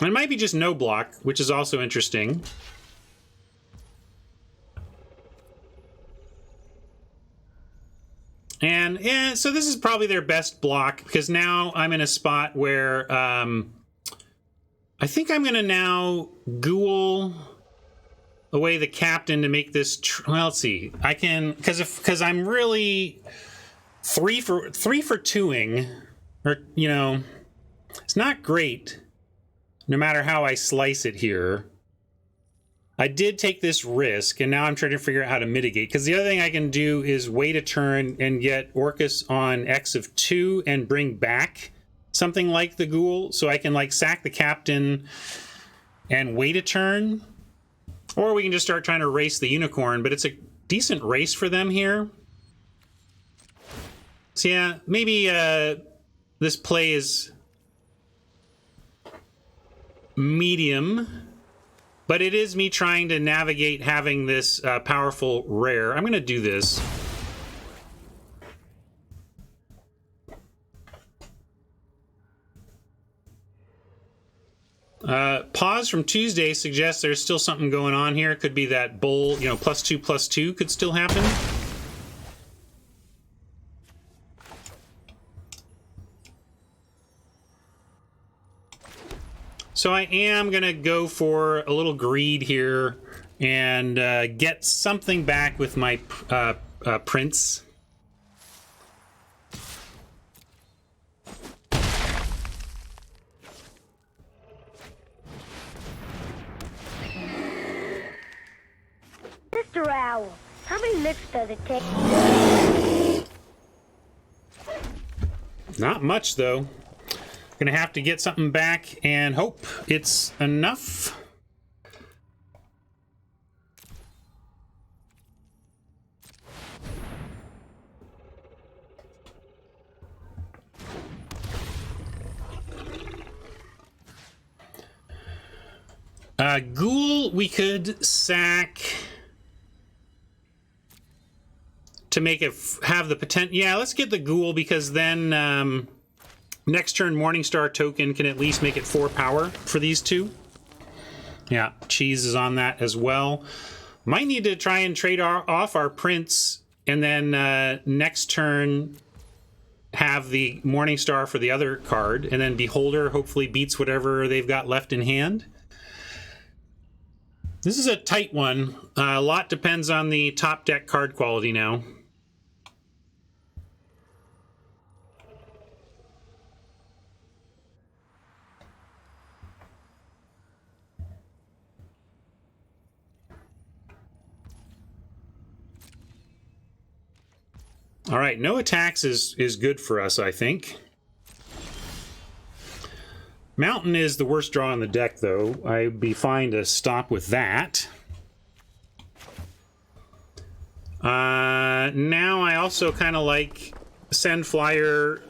It might be just no block, which is also interesting. And yeah, so this is probably their best block, because now I'm in a spot where I think I'm going to now ghoul away the captain to make this... well, let's see. I can... because I'm really 3 for 2ing, or, you know, it's not great. No matter how I slice it here. I did take this risk, and now I'm trying to figure out how to mitigate. Because the other thing I can do is wait a turn and get Orcus on X of 2 and bring back something like the ghoul. So I can, like, sack the captain and wait a turn. Or we can just start trying to race the unicorn, but it's a decent race for them here. So yeah, maybe this play is... medium, but it is me trying to navigate having this powerful rare. I'm going to do this. Pause from Tuesday suggests there's still something going on here. It could be that bowl, you know, +2/+2 could still happen. So I am going to go for a little greed here and get something back with my prince. Mr. Owl, how many licks does it take? Not much, though. Gonna have to get something back and hope it's enough. Ghoul, we could sack to make it have the potential. Yeah, let's get the ghoul, because then next turn Morningstar token can at least make it 4 power for these two. Yeah, Cheese is on that as well. Might need to try and trade off our prince, and then next turn have the Morningstar for the other card, and then Beholder hopefully beats whatever they've got left in hand. This is a tight one. A lot depends on the top deck card quality now. All right, no attacks is good for us, I think. Mountain is the worst draw on the deck, though. I'd be fine to stop with that. Now I also kind of like send flyer,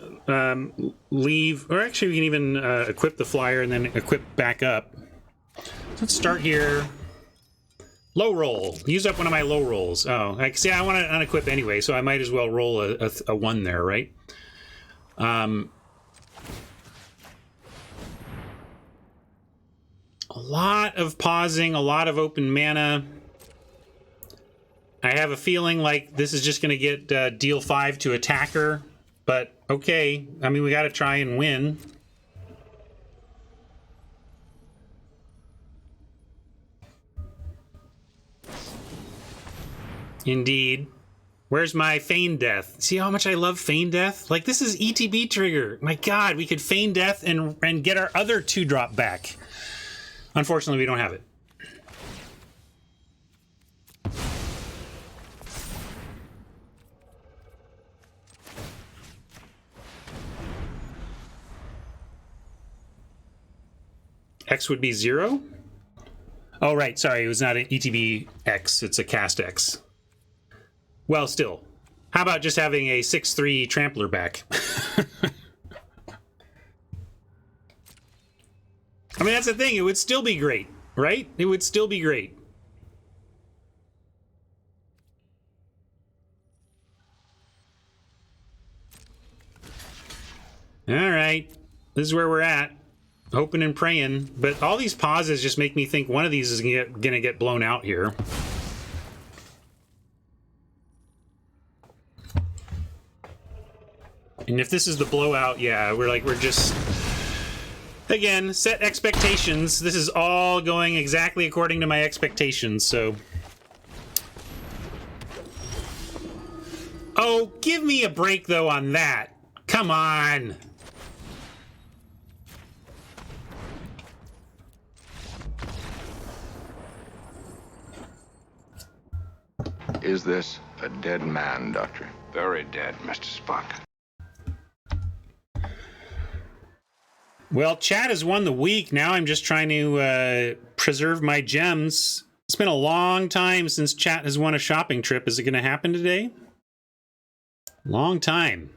leave, or actually we can even equip the flyer and then equip back up. Let's start here. Low roll. Use up one of my low rolls. Oh, see, I want to unequip anyway, so I might as well roll a 1 there, right? A lot of pausing, a lot of open mana. I have a feeling like this is just going to get deal 5 to attacker, but okay. I mean, we got to try and win. Indeed. Where's my feign death? See how much I love feign death? Like, this is ETB trigger. My God, we could feign death and get our other 2-drop back. Unfortunately, we don't have it. X would be 0? Oh, right. Sorry, it was not an ETB X. It's a cast X. Well, still. How about just having a 6/3 trampler back? I mean, that's the thing. It would still be great, right? It would still be great. All right. This is where we're at. Hoping and praying. But all these pauses just make me think one of these is going to get blown out here. And if this is the blowout, yeah, we're just... Again, set expectations. This is all going exactly according to my expectations, so... Oh, give me a break, though, on that. Come on! Is this a dead man, Doctor? Very dead, Mr. Spock. Well, chat has won the week. Now I'm just trying to preserve my gems. It's been a long time since chat has won a shopping trip. Is it going to happen today? Long time.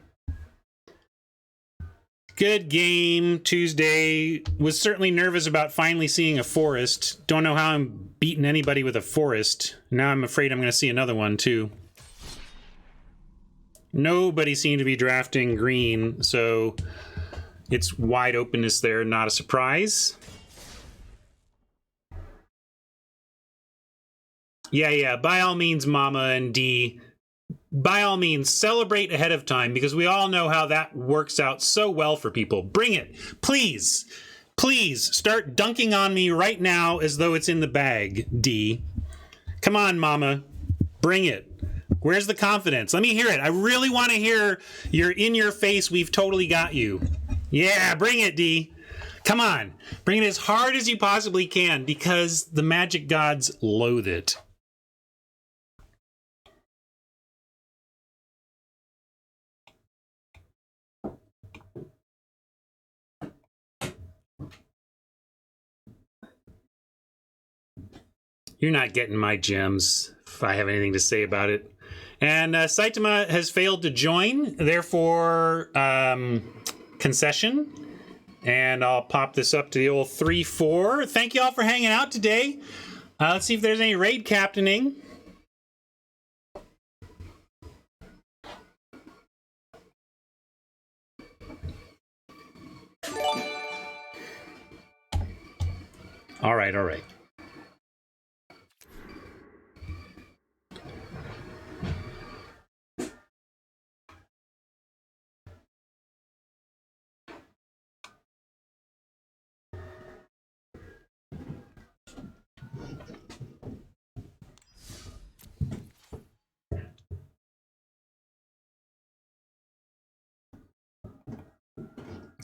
Good game Tuesday. Was certainly nervous about finally seeing a forest. Don't know how I'm beating anybody with a forest. Now I'm afraid I'm going to see another one too. Nobody seemed to be drafting green, so it's wide openness there, not a surprise. Yeah, by all means, Mama and D, by all means, celebrate ahead of time, because we all know how that works out so well for people. Bring it. Please, please start dunking on me right now as though it's in the bag, D. Come on, Mama. Bring it. Where's the confidence? Let me hear it. I really want to hear your in-your-face, we've totally got you. Yeah, bring it, D. Come on. Bring it as hard as you possibly can, because the magic gods loathe it. You're not getting my gems, if I have anything to say about it. And Saitama has failed to join, therefore, concession. And I'll pop this up to the old 3-4. Thank you all for hanging out today. Let's see if there's any raid captaining. All right.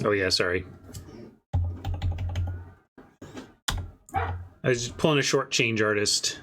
Oh yeah, sorry. I was just pulling a short change artist.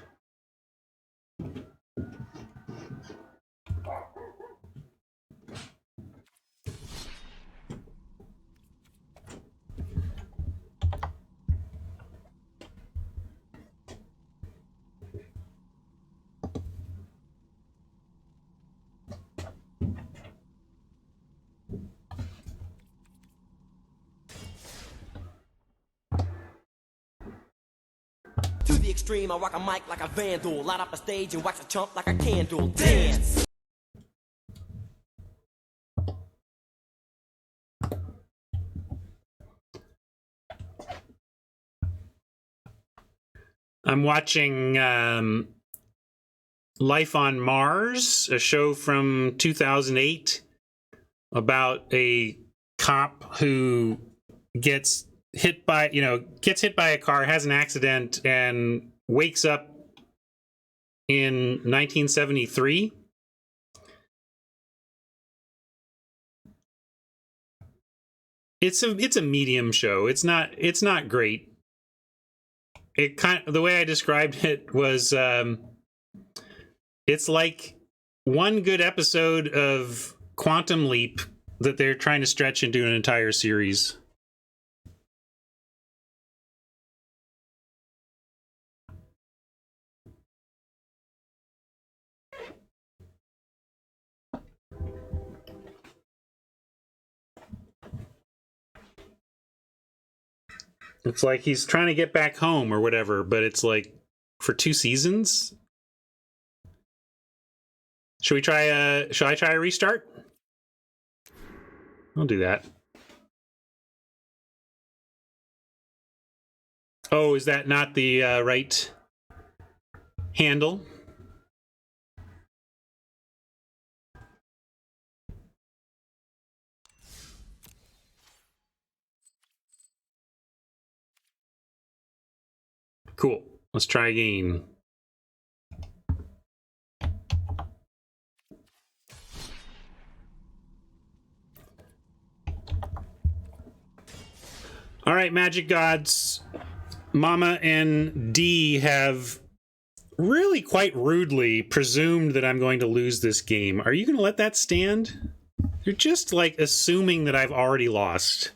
To the extreme, I rock a mic like a vandal. Light up a stage and wax a chump like a candle. Dance! I'm watching Life on Mars, a show from 2008 about a cop who gets hit by a car, has an accident, and wakes up in 1973. It's a medium show. It's not great. The way I described it was it's like one good episode of Quantum Leap that they're trying to stretch into an entire series. It's like he's trying to get back home or whatever, but it's like for 2 seasons. Should I try a restart? I'll do that. Oh, is that not the right handle? Cool. Let's try again. All right, Magic Gods. Mama and D have really quite rudely presumed that I'm going to lose this game. Are you going to let that stand? You're just like assuming that I've already lost.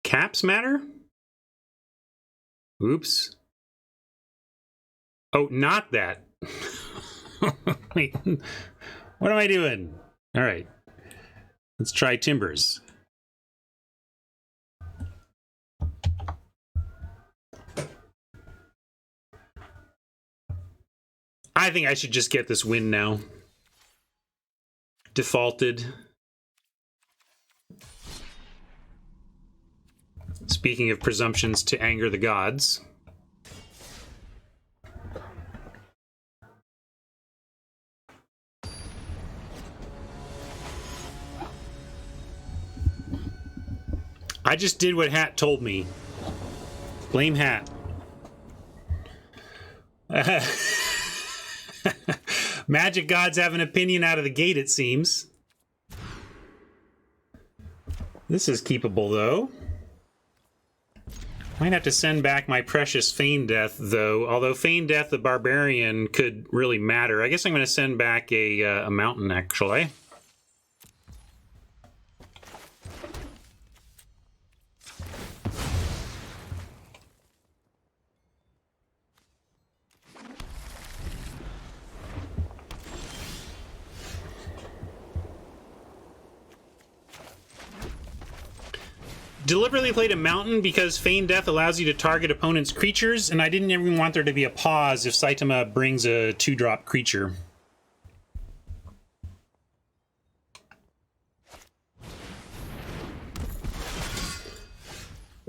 Caps matter? Oops. Oh, not that. Wait, what am I doing? All right. Let's try Timbers. I think I should just get this win now. Defaulted. Speaking of presumptions to anger the gods. I just did what Hat told me. Blame Hat. Magic Gods have an opinion out of the gate, it seems. This is keepable, though. Might have to send back my precious Feign Death, though. Although Feign Death the Barbarian could really matter. I guess I'm going to send back a Mountain, actually. Deliberately played a Mountain because Feign Death allows you to target opponent's creatures, and I didn't even want there to be a pause if Saitama brings a 2-drop creature.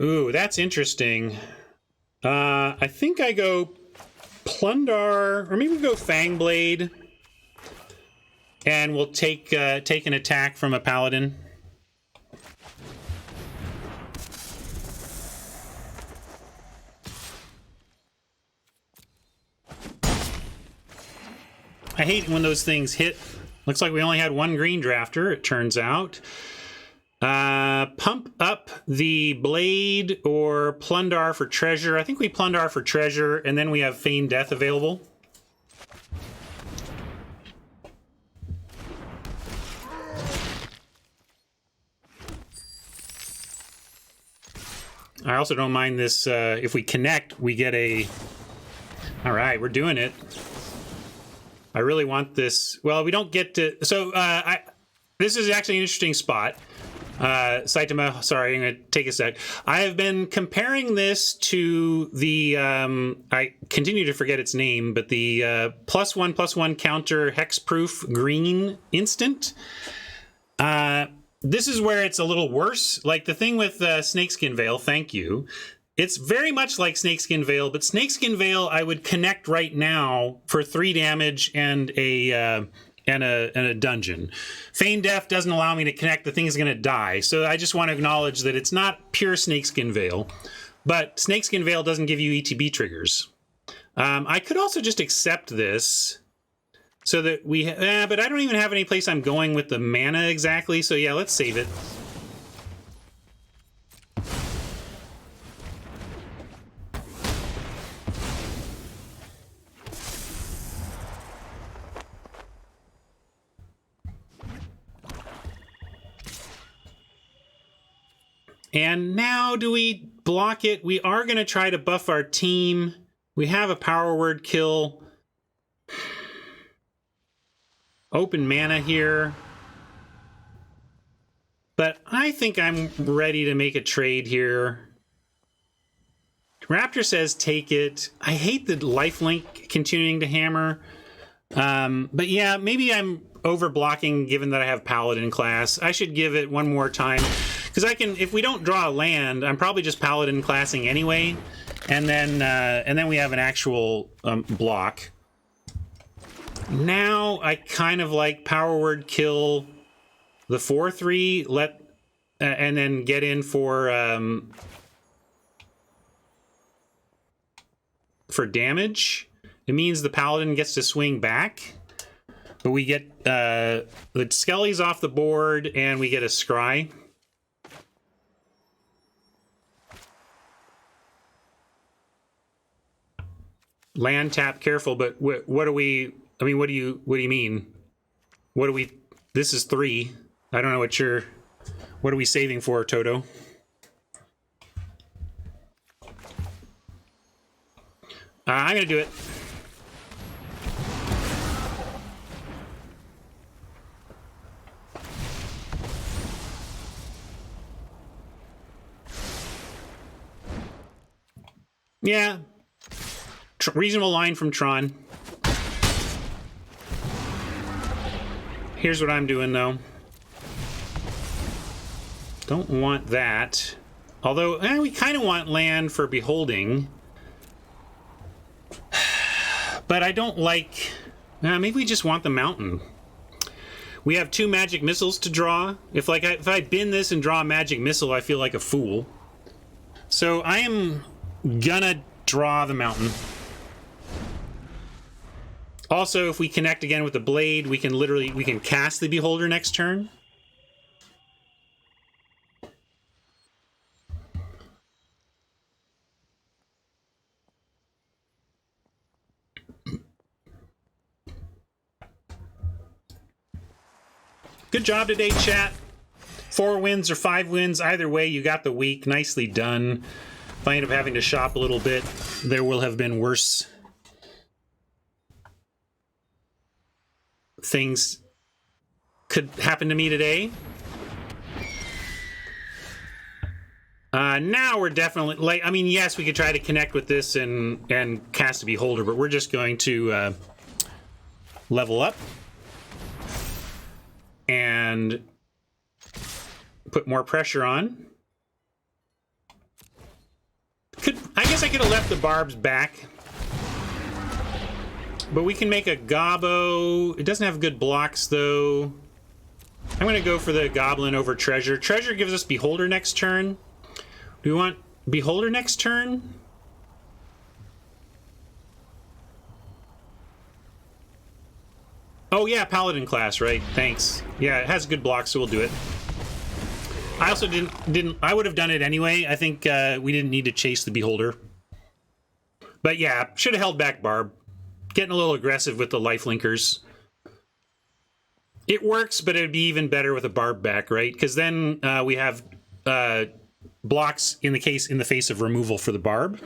Ooh, that's interesting. I think I go Plundar, or maybe we go Fangblade, and we'll take an attack from a Paladin. I hate when those things hit. Looks like we only had one green drafter, it turns out. Pump up the Blade or Plundar for treasure. I think we Plundar for treasure, and then we have Feign Death available. I also don't mind this. If we connect, we get a... All right, we're doing it. I really want this. Well, we don't get to. So this is actually an interesting spot. Saitama, sorry, I'm going to take a sec. I have been comparing this to the, I continue to forget its name, but the +1/+1 counter hexproof green instant. This is where it's a little worse. Like the thing with Snakeskin Veil, thank you. It's very much like Snakeskin Veil, but Snakeskin Veil I would connect right now for 3 damage and a dungeon. Feign Death doesn't allow me to connect. The thing's going to die. So I just want to acknowledge that it's not pure Snakeskin Veil, but Snakeskin Veil doesn't give you ETB triggers. I could also just accept this so that we... but I don't even have any place I'm going with the mana exactly. So yeah, let's save it. And now do we block it? We are going to try to buff our team. We have a power word kill. Open mana here. But I think I'm ready to make a trade here. Raptor says take it. I hate the lifelink continuing to hammer. But yeah, maybe I'm over blocking given that I have Paladin class. I should give it one more time. Because I can, if we don't draw a land, I'm probably just Paladin classing anyway, and then we have an actual block. Now I kind of like power word kill the 4/3, and then get in for damage. It means the Paladin gets to swing back, but we get the Skelly's off the board, and we get a Scry. Land tap, careful, but what do we... I mean, what do you mean? What do we... This is 3. I don't know what you're... What are we saving for, Toto? I'm going to do it. Yeah. Reasonable line from Tron. Here's what I'm doing, though. Don't want that. Although, we kind of want land for Beholding. But I don't like... maybe we just want the mountain. We have 2 magic missiles to draw. If I bin this and draw a magic missile, I feel like a fool. So I am gonna draw the mountain. Also, if we connect again with the blade, we can cast the Beholder next turn. Good job today, chat. 4 wins or 5 wins, either way, you got the week. Nicely done. If I end up having to shop a little bit, there will have been worse things could happen to me today. Now we're definitely, like, I mean, yes, we could try to connect with this and cast a Beholder, but we're just going to level up and put more pressure on. I guess I could have left the barbs back. But we can make a Gobbo. It doesn't have good blocks, though. I'm going to go for the Goblin over Treasure. Treasure gives us Beholder next turn. Do we want Beholder next turn? Oh, yeah, Paladin class, right? Thanks. Yeah, it has good blocks, so we'll do it. I also didn't... I would have done it anyway. I think we didn't need to chase the Beholder. But yeah, should have held back Barb. Getting a little aggressive with the lifelinkers. It works, but it would be even better with a Barb back, right? Because then we have blocks in the face of removal for the Barb.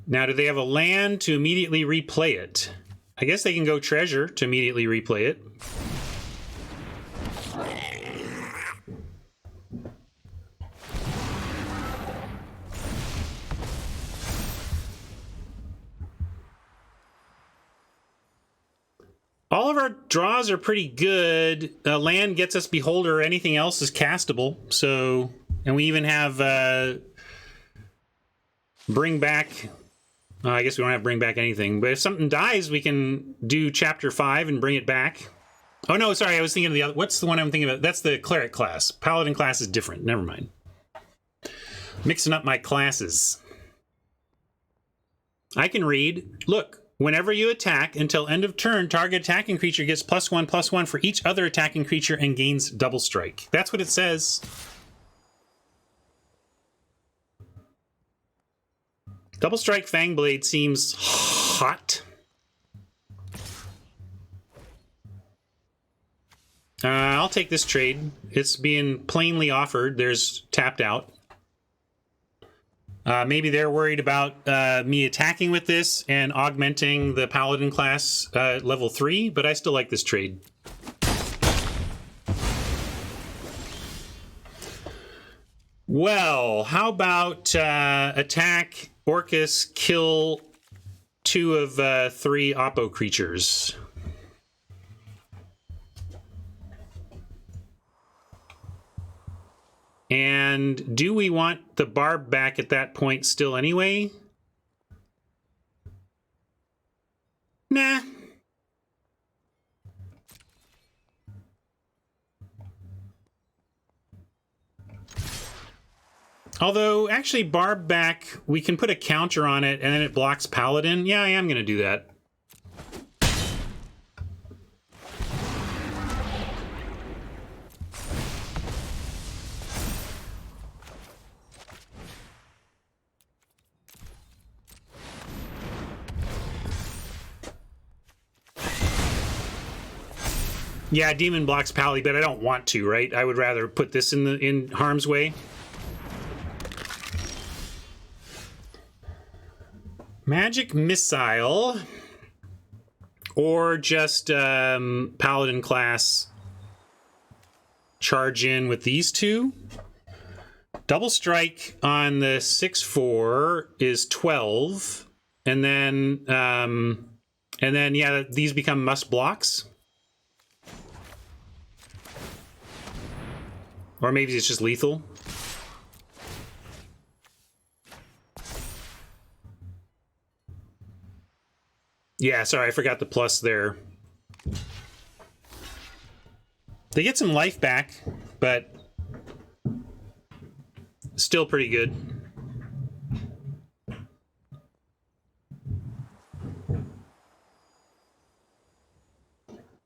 Now, do they have a land to immediately replay it? I guess they can go treasure to immediately replay it. All of our draws are pretty good. Land gets us Beholder. Anything else is castable. So, and we even have Bring Back. I guess we don't have Bring Back anything. But if something dies, we can do Chapter 5 and bring it back. Oh, no, sorry. I was thinking of the other. What's the one I'm thinking about? That's the Cleric class. Paladin class is different. Never mind. Mixing up my classes. I can read. Look. Whenever you attack, until end of turn, target attacking creature gets +1/+1 for each other attacking creature and gains double strike. That's what it says. Double strike Fangblade seems hot. I'll take this trade. It's being plainly offered. There's tapped out. Maybe they're worried about me attacking with this and augmenting the Paladin class level 3, but I still like this trade. Well, how about attack, Orcus, kill 2 of 3 Oppo creatures? And do we want the Barb back at that point still anyway? Nah. Although, actually, Barb back, we can put a counter on it and then it blocks Paladin. Yeah, I am going to do that. Yeah, Demon blocks Pally, but I don't want to, right? I would rather put this in harm's way. Magic Missile, or just Paladin class charge in with these 2. Double strike on the 6/4 is 12, and then yeah, these become must blocks. Or maybe it's just lethal. Yeah, sorry, I forgot the plus there. They get some life back, but still pretty good.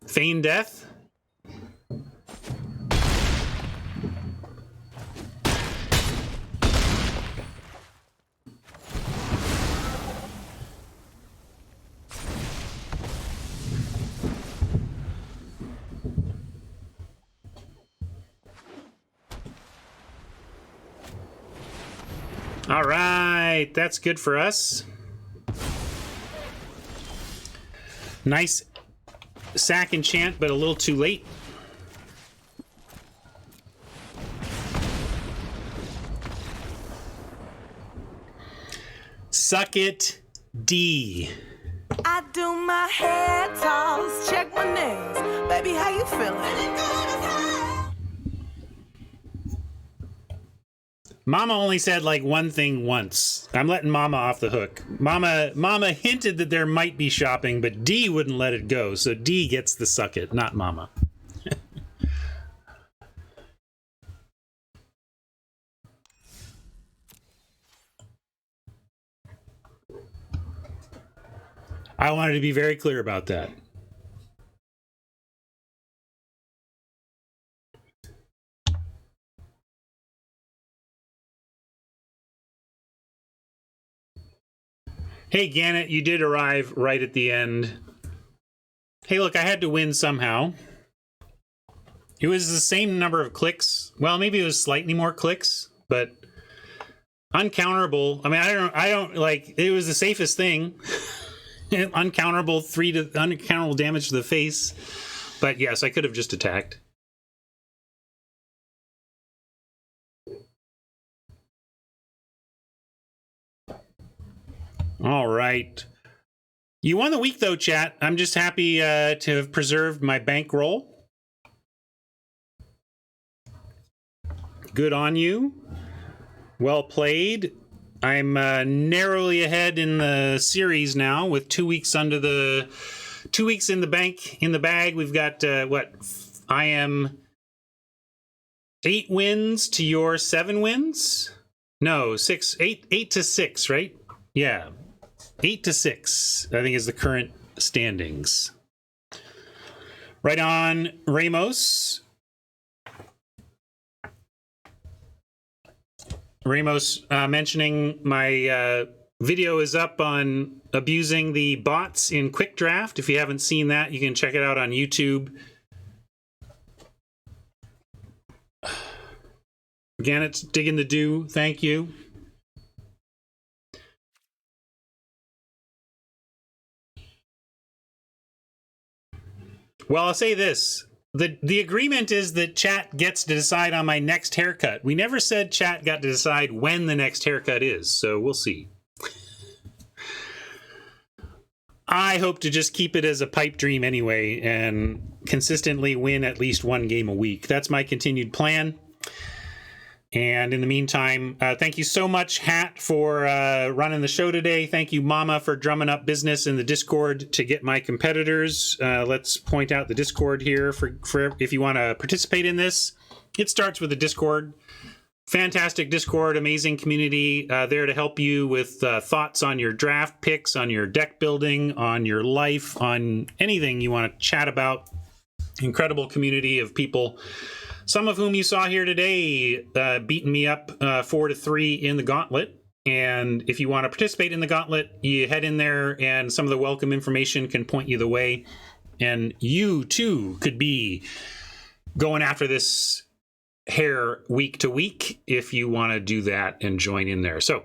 Feign Death. All right, that's good for us. Nice sack enchant, but a little too late. Suck it, D. I do my hair toss, check my nails. Baby, how you feeling? Mama only said like one thing once. I'm letting Mama off the hook. Mama hinted that there might be shopping, but D wouldn't let it go. So D gets the suck it, not Mama. I wanted to be very clear about that. Hey, Gannett, you did arrive right at the end. Hey, look, I had to win somehow. It was the same number of clicks. Well, maybe it was slightly more clicks, but Uncounterable. I mean, I don't like. It was the safest thing. Uncounterable damage to the face. But yes, I could have just attacked. All right. You won the week, though, chat. I'm just happy to have preserved my bankroll. Good on you. Well played. I'm narrowly ahead in the series now with 2 weeks under the 2 weeks in the bag. We've got what? I am 8 wins to your 7 wins. No, 8 to 6, right? Yeah, 8 to 6. I think is the current standings. Right on, Ramos. Ramos mentioning my video is up on abusing the bots in Quick Draft. If you haven't seen that, you can check it out on YouTube. Again, it's digging the dew. Thank you. Well, I'll say this. The agreement is that chat gets to decide on my next haircut. We never said chat got to decide when the next haircut is, so we'll see. I hope to just keep it as a pipe dream anyway and consistently win at least 1 game a week. That's my continued plan. And in the meantime, thank you so much, Hat, for running the show today. Thank you, Mama, for drumming up business in the Discord to get my competitors. Let's point out the Discord here for if you want to participate in this. It starts with the Discord. Fantastic Discord, amazing community there to help you with thoughts on your draft picks, on your deck building, on your life, on anything you want to chat about. Incredible community of people. Some of whom you saw here today beating me up 4-3 in the Gauntlet. And if you want to participate in the Gauntlet, you head in there and some of the welcome information can point you the way. And you, too, could be going after this hair week to week if you want to do that and join in there. So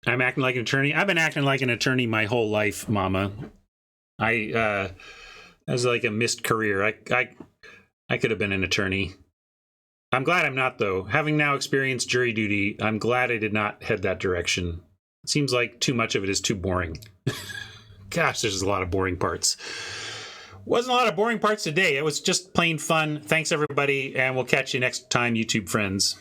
I'm acting like an attorney. I've been acting like an attorney my whole life, Mama. That was like a missed career. I could have been an attorney. I'm glad I'm not, though. Having now experienced jury duty, I'm glad I did not head that direction. It seems like too much of it is too boring. Gosh, there's a lot of boring parts. Wasn't a lot of boring parts today. It was just plain fun. Thanks, everybody, and we'll catch you next time, YouTube friends.